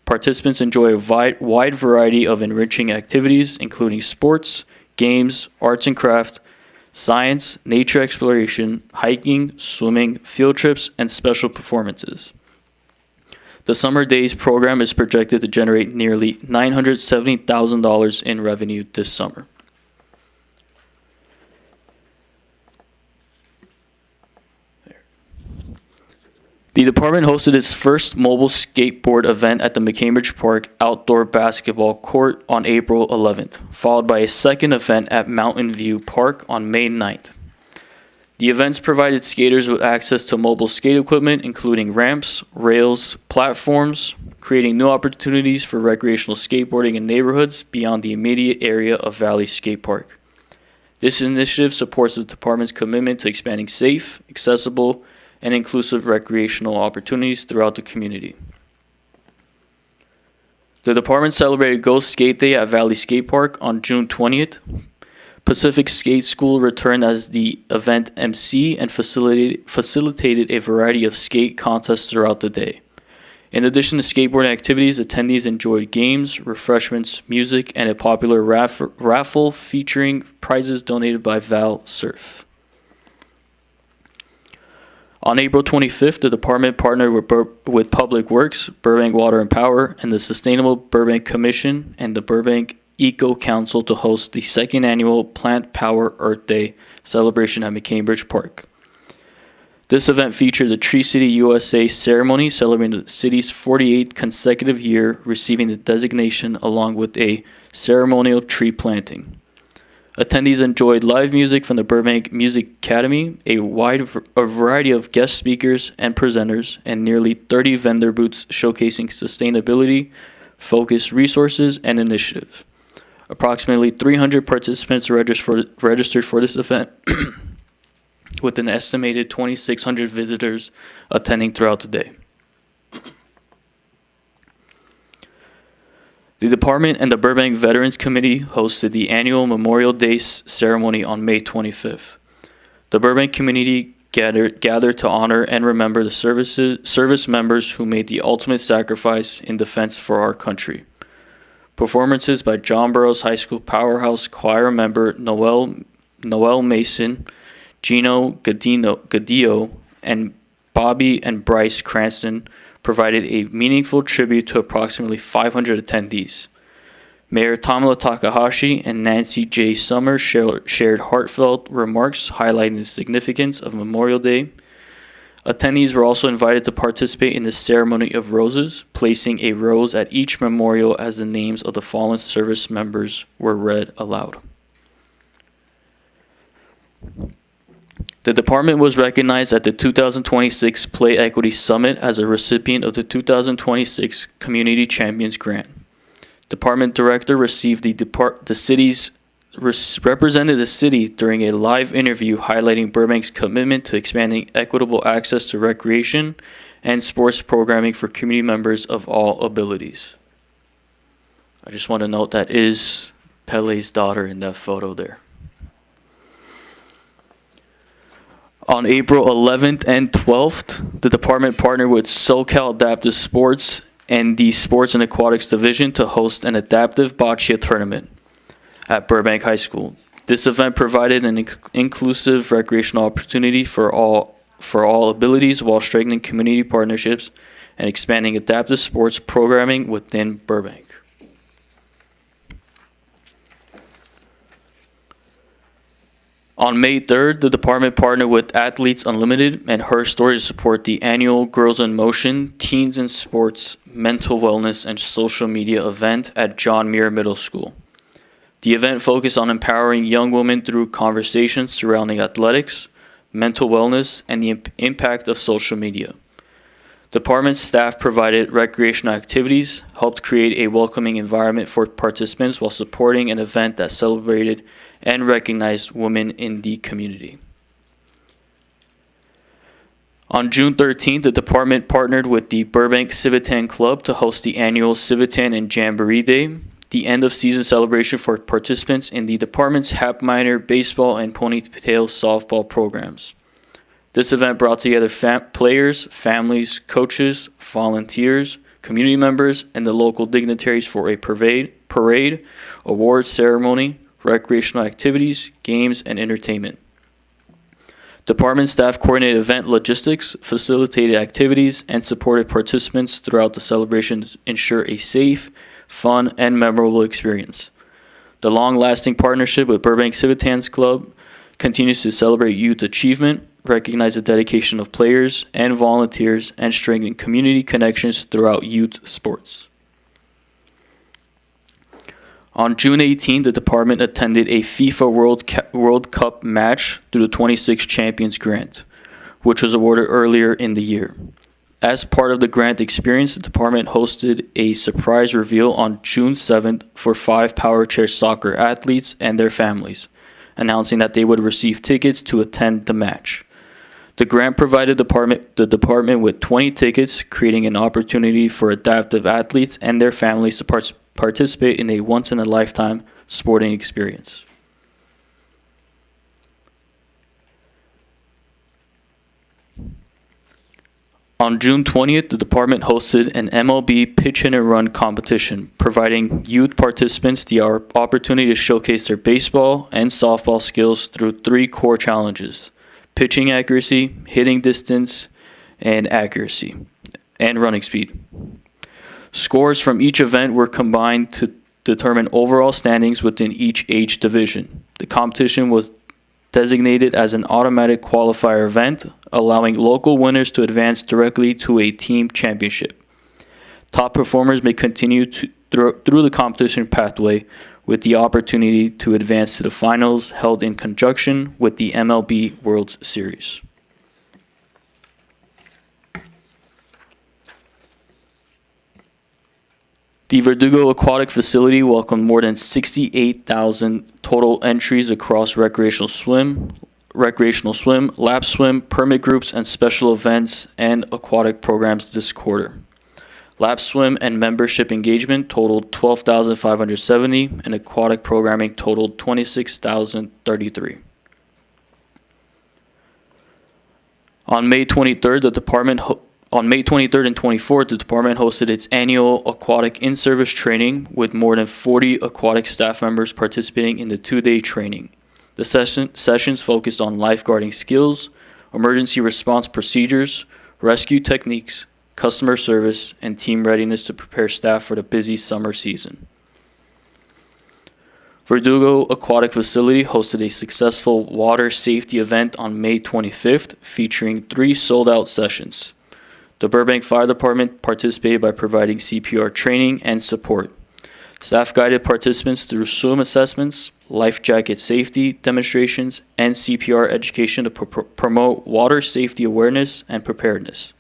Participants enjoy a wide variety of enriching activities, including sports, games, arts and craft, science, nature exploration, hiking, swimming, field trips, and special performances. The Summer Days program is projected to generate nearly $970,000 in revenue this summer. The department hosted its first mobile skateboard event at the McCambridge Park outdoor basketball court on April 11th, followed by a second event at Mountain View Park on May 9th. The events provided skaters with access to mobile skate equipment, including ramps, rails, platforms, creating new opportunities for recreational skateboarding in neighborhoods beyond the immediate area of Valley Skate Park. This initiative supports the department's commitment to expanding safe, accessible, and inclusive recreational opportunities throughout the community. The department celebrated Ghost Skate Day at Valley Skate Park on June 20th. Pacific Skate School returned as the event MC and facilitated a variety of skate contests throughout the day. In addition to skateboarding activities, attendees enjoyed games, refreshments, music, and a popular raffle featuring prizes donated by Val Surf. On April 25th, the department partnered with Public Works, Burbank Water and Power, and the Sustainable Burbank Commission and the Burbank Eco Council to host the second annual Plant Power Earth Day celebration at McCambridge Park. This event featured the Tree City USA ceremony celebrating the city's 48th consecutive year receiving the designation along with a ceremonial tree planting. Attendees enjoyed live music from the Burbank Music Academy, a variety of guest speakers and presenters, and nearly 30 vendor booths showcasing sustainability, focused resources, and initiatives. Approximately 300 participants registered for this event, with an estimated 2,600 visitors attending throughout the day. The department and the Burbank Veterans Committee hosted the annual Memorial Day ceremony on May 25th. The Burbank community gathered to honor and remember the service members who made the ultimate sacrifice in defense for our country. Performances by John Burroughs High School Powerhouse Choir member Noel Mason, Gino Gadillo, and Bobby and Bryce Cranston provided a meaningful tribute to approximately 500 attendees. Mayor Tamala Takahashi and Nancy J. Summers shared heartfelt remarks highlighting the significance of Memorial Day. Attendees were also invited to participate in the ceremony of roses, placing a rose at each memorial as the names of the fallen service members were read aloud. The department was recognized at the 2026 Play Equity Summit as a recipient of the 2026 Community Champions Grant. Department director received represented the city during a live interview highlighting Burbank's commitment to expanding equitable access to recreation and sports programming for community members of all abilities. I just want to note that is Pele's daughter in that photo there. On April 11th and 12th, the department partnered with SoCal Adaptive Sports and the Sports and Aquatics Division to host an adaptive bocce tournament at Burbank High School. This event provided an inclusive recreational opportunity for all abilities while strengthening community partnerships and expanding adaptive sports programming within Burbank. On May 3rd, the department partnered with Athletes Unlimited and Her Story to support the annual Girls in Motion, Teens in Sports, Mental Wellness, and Social Media event at John Muir Middle School. The event focused on empowering young women through conversations surrounding athletics, mental wellness, and the impact of social media. Department staff provided recreational activities, helped create a welcoming environment for participants while supporting an event that celebrated and recognized women in the community. On June 13th, the department partnered with the Burbank Civitan Club to host the annual Civitan and Jamboree Day, the end-of-season celebration for participants in the department's Hap Minor baseball and ponytail softball programs. This event brought together players, families, coaches, volunteers, community members, and the local dignitaries for a parade, awards ceremony, recreational activities, games, and entertainment. Department staff coordinated event logistics, facilitated activities, and supported participants throughout the celebration to ensure a safe, fun, and memorable experience. The long-lasting partnership with Burbank Civitans Club continues to celebrate youth achievement, recognize the dedication of players and volunteers and strengthen community connections throughout youth sports. On June 18, the department attended a FIFA World Cup match through the 26 Champions Grant, which was awarded earlier in the year. As part of the grant experience, the department hosted a surprise reveal on June 7th for 5 Power Chair soccer athletes and their families, announcing that they would receive tickets to attend the match. The grant provided the department with 20 tickets, creating an opportunity for adaptive athletes and their families to participate in a once-in-a-lifetime sporting experience. On June 20th, the department hosted an MLB pitch hit and run competition, providing youth participants the opportunity to showcase their baseball and softball skills through 3 core challenges: pitching accuracy, hitting distance, and accuracy, and running speed. Scores from each event were combined to determine overall standings within each age division. The competition was designated as an automatic qualifier event, allowing local winners to advance directly to a team championship. Top performers may continue through the competition pathway with the opportunity to advance to the finals held in conjunction with the MLB World Series. The Verdugo Aquatic Facility welcomed more than 68,000 total entries across recreational swim, lap swim, permit groups, and special events and aquatic programs this quarter. Lap swim and membership engagement totaled 12,570, and aquatic programming totaled 26,033. On May 23rd, On May 23rd and 24th, the department hosted its annual aquatic in-service training with more than 40 aquatic staff members participating in the 2-day training. The sessions focused on lifeguarding skills, emergency response procedures, rescue techniques, customer service, and team readiness to prepare staff for the busy summer season. Verdugo Aquatic Facility hosted a successful water safety event on May 25th, featuring 3 sold-out sessions. The Burbank Fire Department participated by providing CPR training and support. Staff guided participants through swim assessments, life jacket safety demonstrations, and CPR education to promote water safety awareness and preparedness.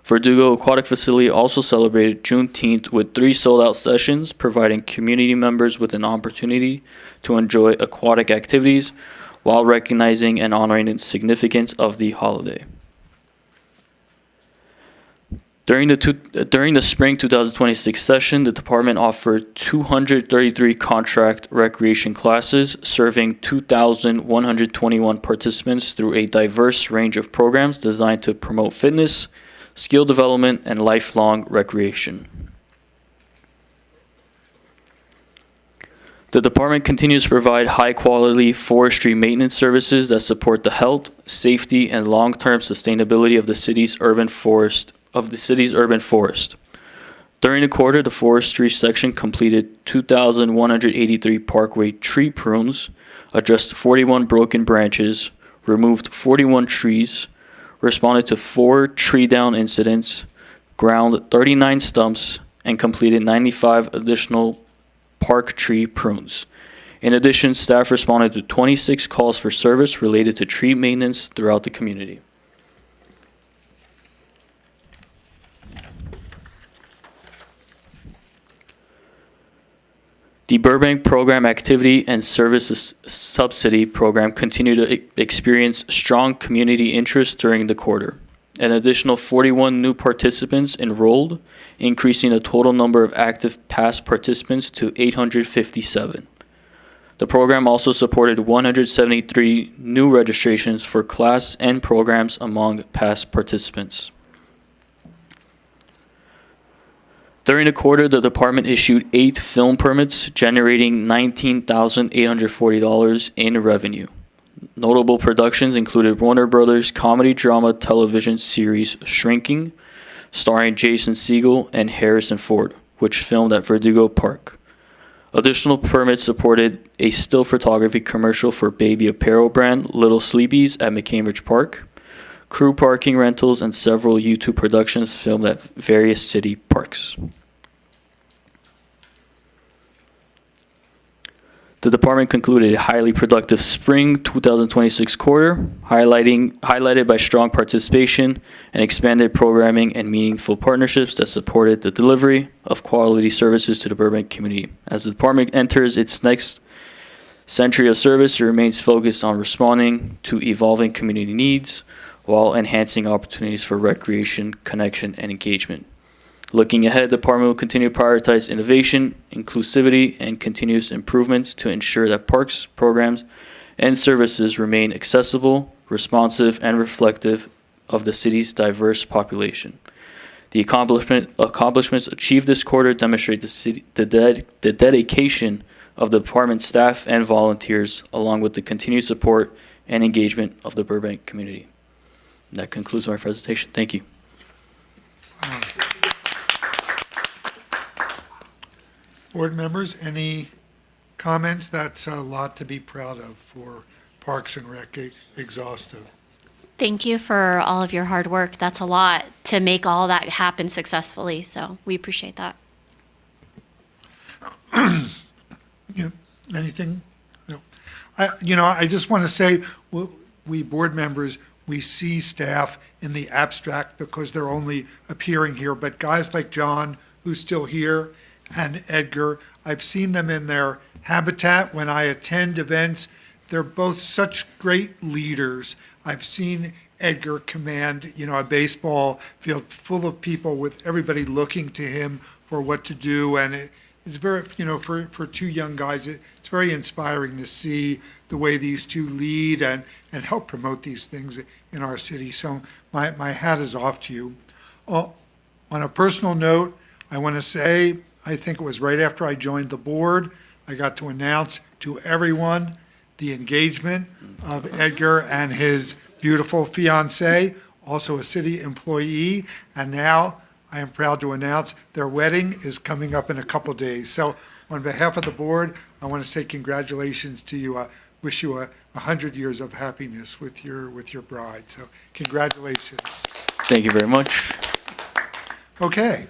Verdugo Aquatic Facility also celebrated Juneteenth with 3 sold-out sessions, providing community members with an opportunity to enjoy aquatic activities while recognizing and honoring the significance of the holiday. During the spring 2026 session, the department offered 233 contract recreation classes, serving 2,121 participants through a diverse range of programs designed to promote fitness, skill development, and lifelong recreation. The department continues to provide high-quality forestry maintenance services that support the health, safety, and long-term sustainability of the city's urban forest. During the quarter, the forestry section completed 2,183 parkway tree prunes, addressed 41 broken branches, removed 41 trees, responded to 4 tree down incidents, ground 39 stumps, and completed 95 additional park tree prunes. In addition, staff responded to 26 calls for service related to tree maintenance throughout the community. The Burbank Program Activity and Services Subsidy Program continued to experience strong community interest during the quarter. An additional 41 new participants enrolled, increasing the total number of active past participants to 857. The program also supported 173 new registrations for class and programs among past participants. During the quarter, the department issued 8 film permits, generating $19,840 in revenue. Notable productions included Warner Brothers comedy drama television series Shrinking, starring Jason Segel and Harrison Ford, which filmed at Verdugo Park. Additional permits supported a still photography commercial for baby apparel brand Little Sleepies at McCambridge Park, crew parking rentals, and several YouTube productions filmed at various city parks. The department concluded a highly productive spring 2026 quarter, highlighted by strong participation and expanded programming and meaningful partnerships that supported the delivery of quality services to the Burbank community. As the department enters its next century of service, it remains focused on responding to evolving community needs while enhancing opportunities for recreation, connection, and engagement. Looking ahead, the department will continue to prioritize innovation, inclusivity, and continuous improvements to ensure that parks, programs, and services remain accessible, responsive, and reflective of the city's diverse population. The accomplishments achieved this quarter demonstrate the dedication of the department staff and volunteers, along with the continued support and engagement of the Burbank community. That concludes my presentation. Thank you. Board members, any comments? That's a lot to be proud of for Parks and Rec, exhaustive. Thank you for all of your hard work. That's a lot to make all that happen successfully, so we appreciate that. Yeah, anything? No. I just want to say, we board members, we see staff in the abstract because they're only appearing here, but guys like John, who's still here, and Edgar, I've seen them in their habitat when I attend events. They're both such great leaders. I've seen Edgar command, a baseball field full of people with everybody looking to him for what to do. And it's very, for two young guys, it's very inspiring to see the way these two lead and help promote these things in our city. So my hat is off to you. On a personal note, I want to say, I think it was right after I joined the board, I got to announce to everyone the engagement of Edgar and his beautiful fiancée, also a city employee, and now I am proud to announce their wedding is coming up in a couple days. So on behalf of the board, I want to say congratulations to you. I wish you 100 years of happiness with your bride. So congratulations. Thank you very much. Okay.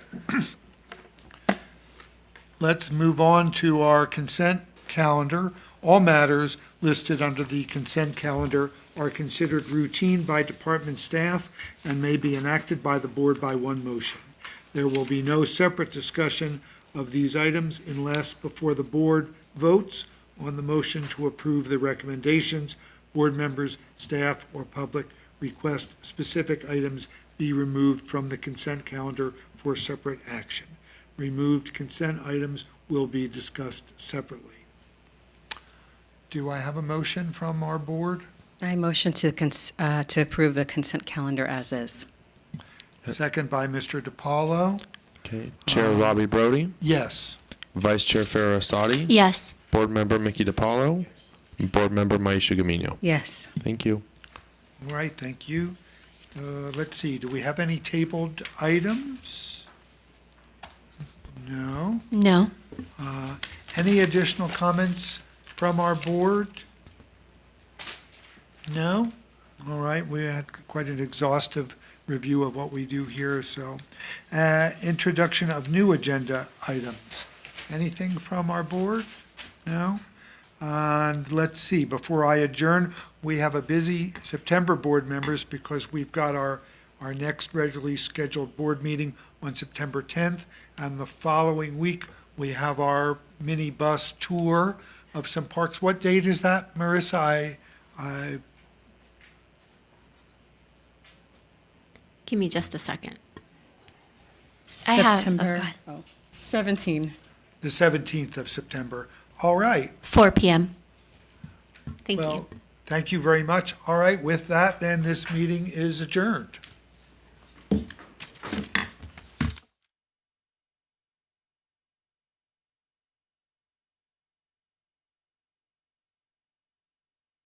Let's move on to our consent calendar. All matters listed under the consent calendar are considered routine by department staff and may be enacted by the board by one motion. There will be no separate discussion of these items unless before the board votes on the motion to approve the recommendations, board members, staff, or public request specific items be removed from the consent calendar for separate action. Removed consent items will be discussed separately. Do I have a motion from our board? I motion to approve the consent calendar as is. Second by Mr. DiPaolo. Okay. Chair Robbie Brody. Yes. Vice Chair Farah Asadi. Yes. Board Member Mickey DiPaolo. And Board Member Maisha Gamino. Yes. Thank you. All right, thank you. Let's see, do we have any tabled items? No. No. Any additional comments from our board? No? All right, we had quite an exhaustive review of what we do here, so. Introduction of new agenda items. Anything from our board? No? And let's see, before I adjourn, we have a busy September, board members, because we've got our next regularly scheduled board meeting on September 10th, and the following week, we have our mini bus tour of some parks. What date is that, Marissa? Give me just a second. September 17. The 17th of September. All right. 4 p.m. Thank you. Well, thank you very much. All right, with that, then this meeting is adjourned.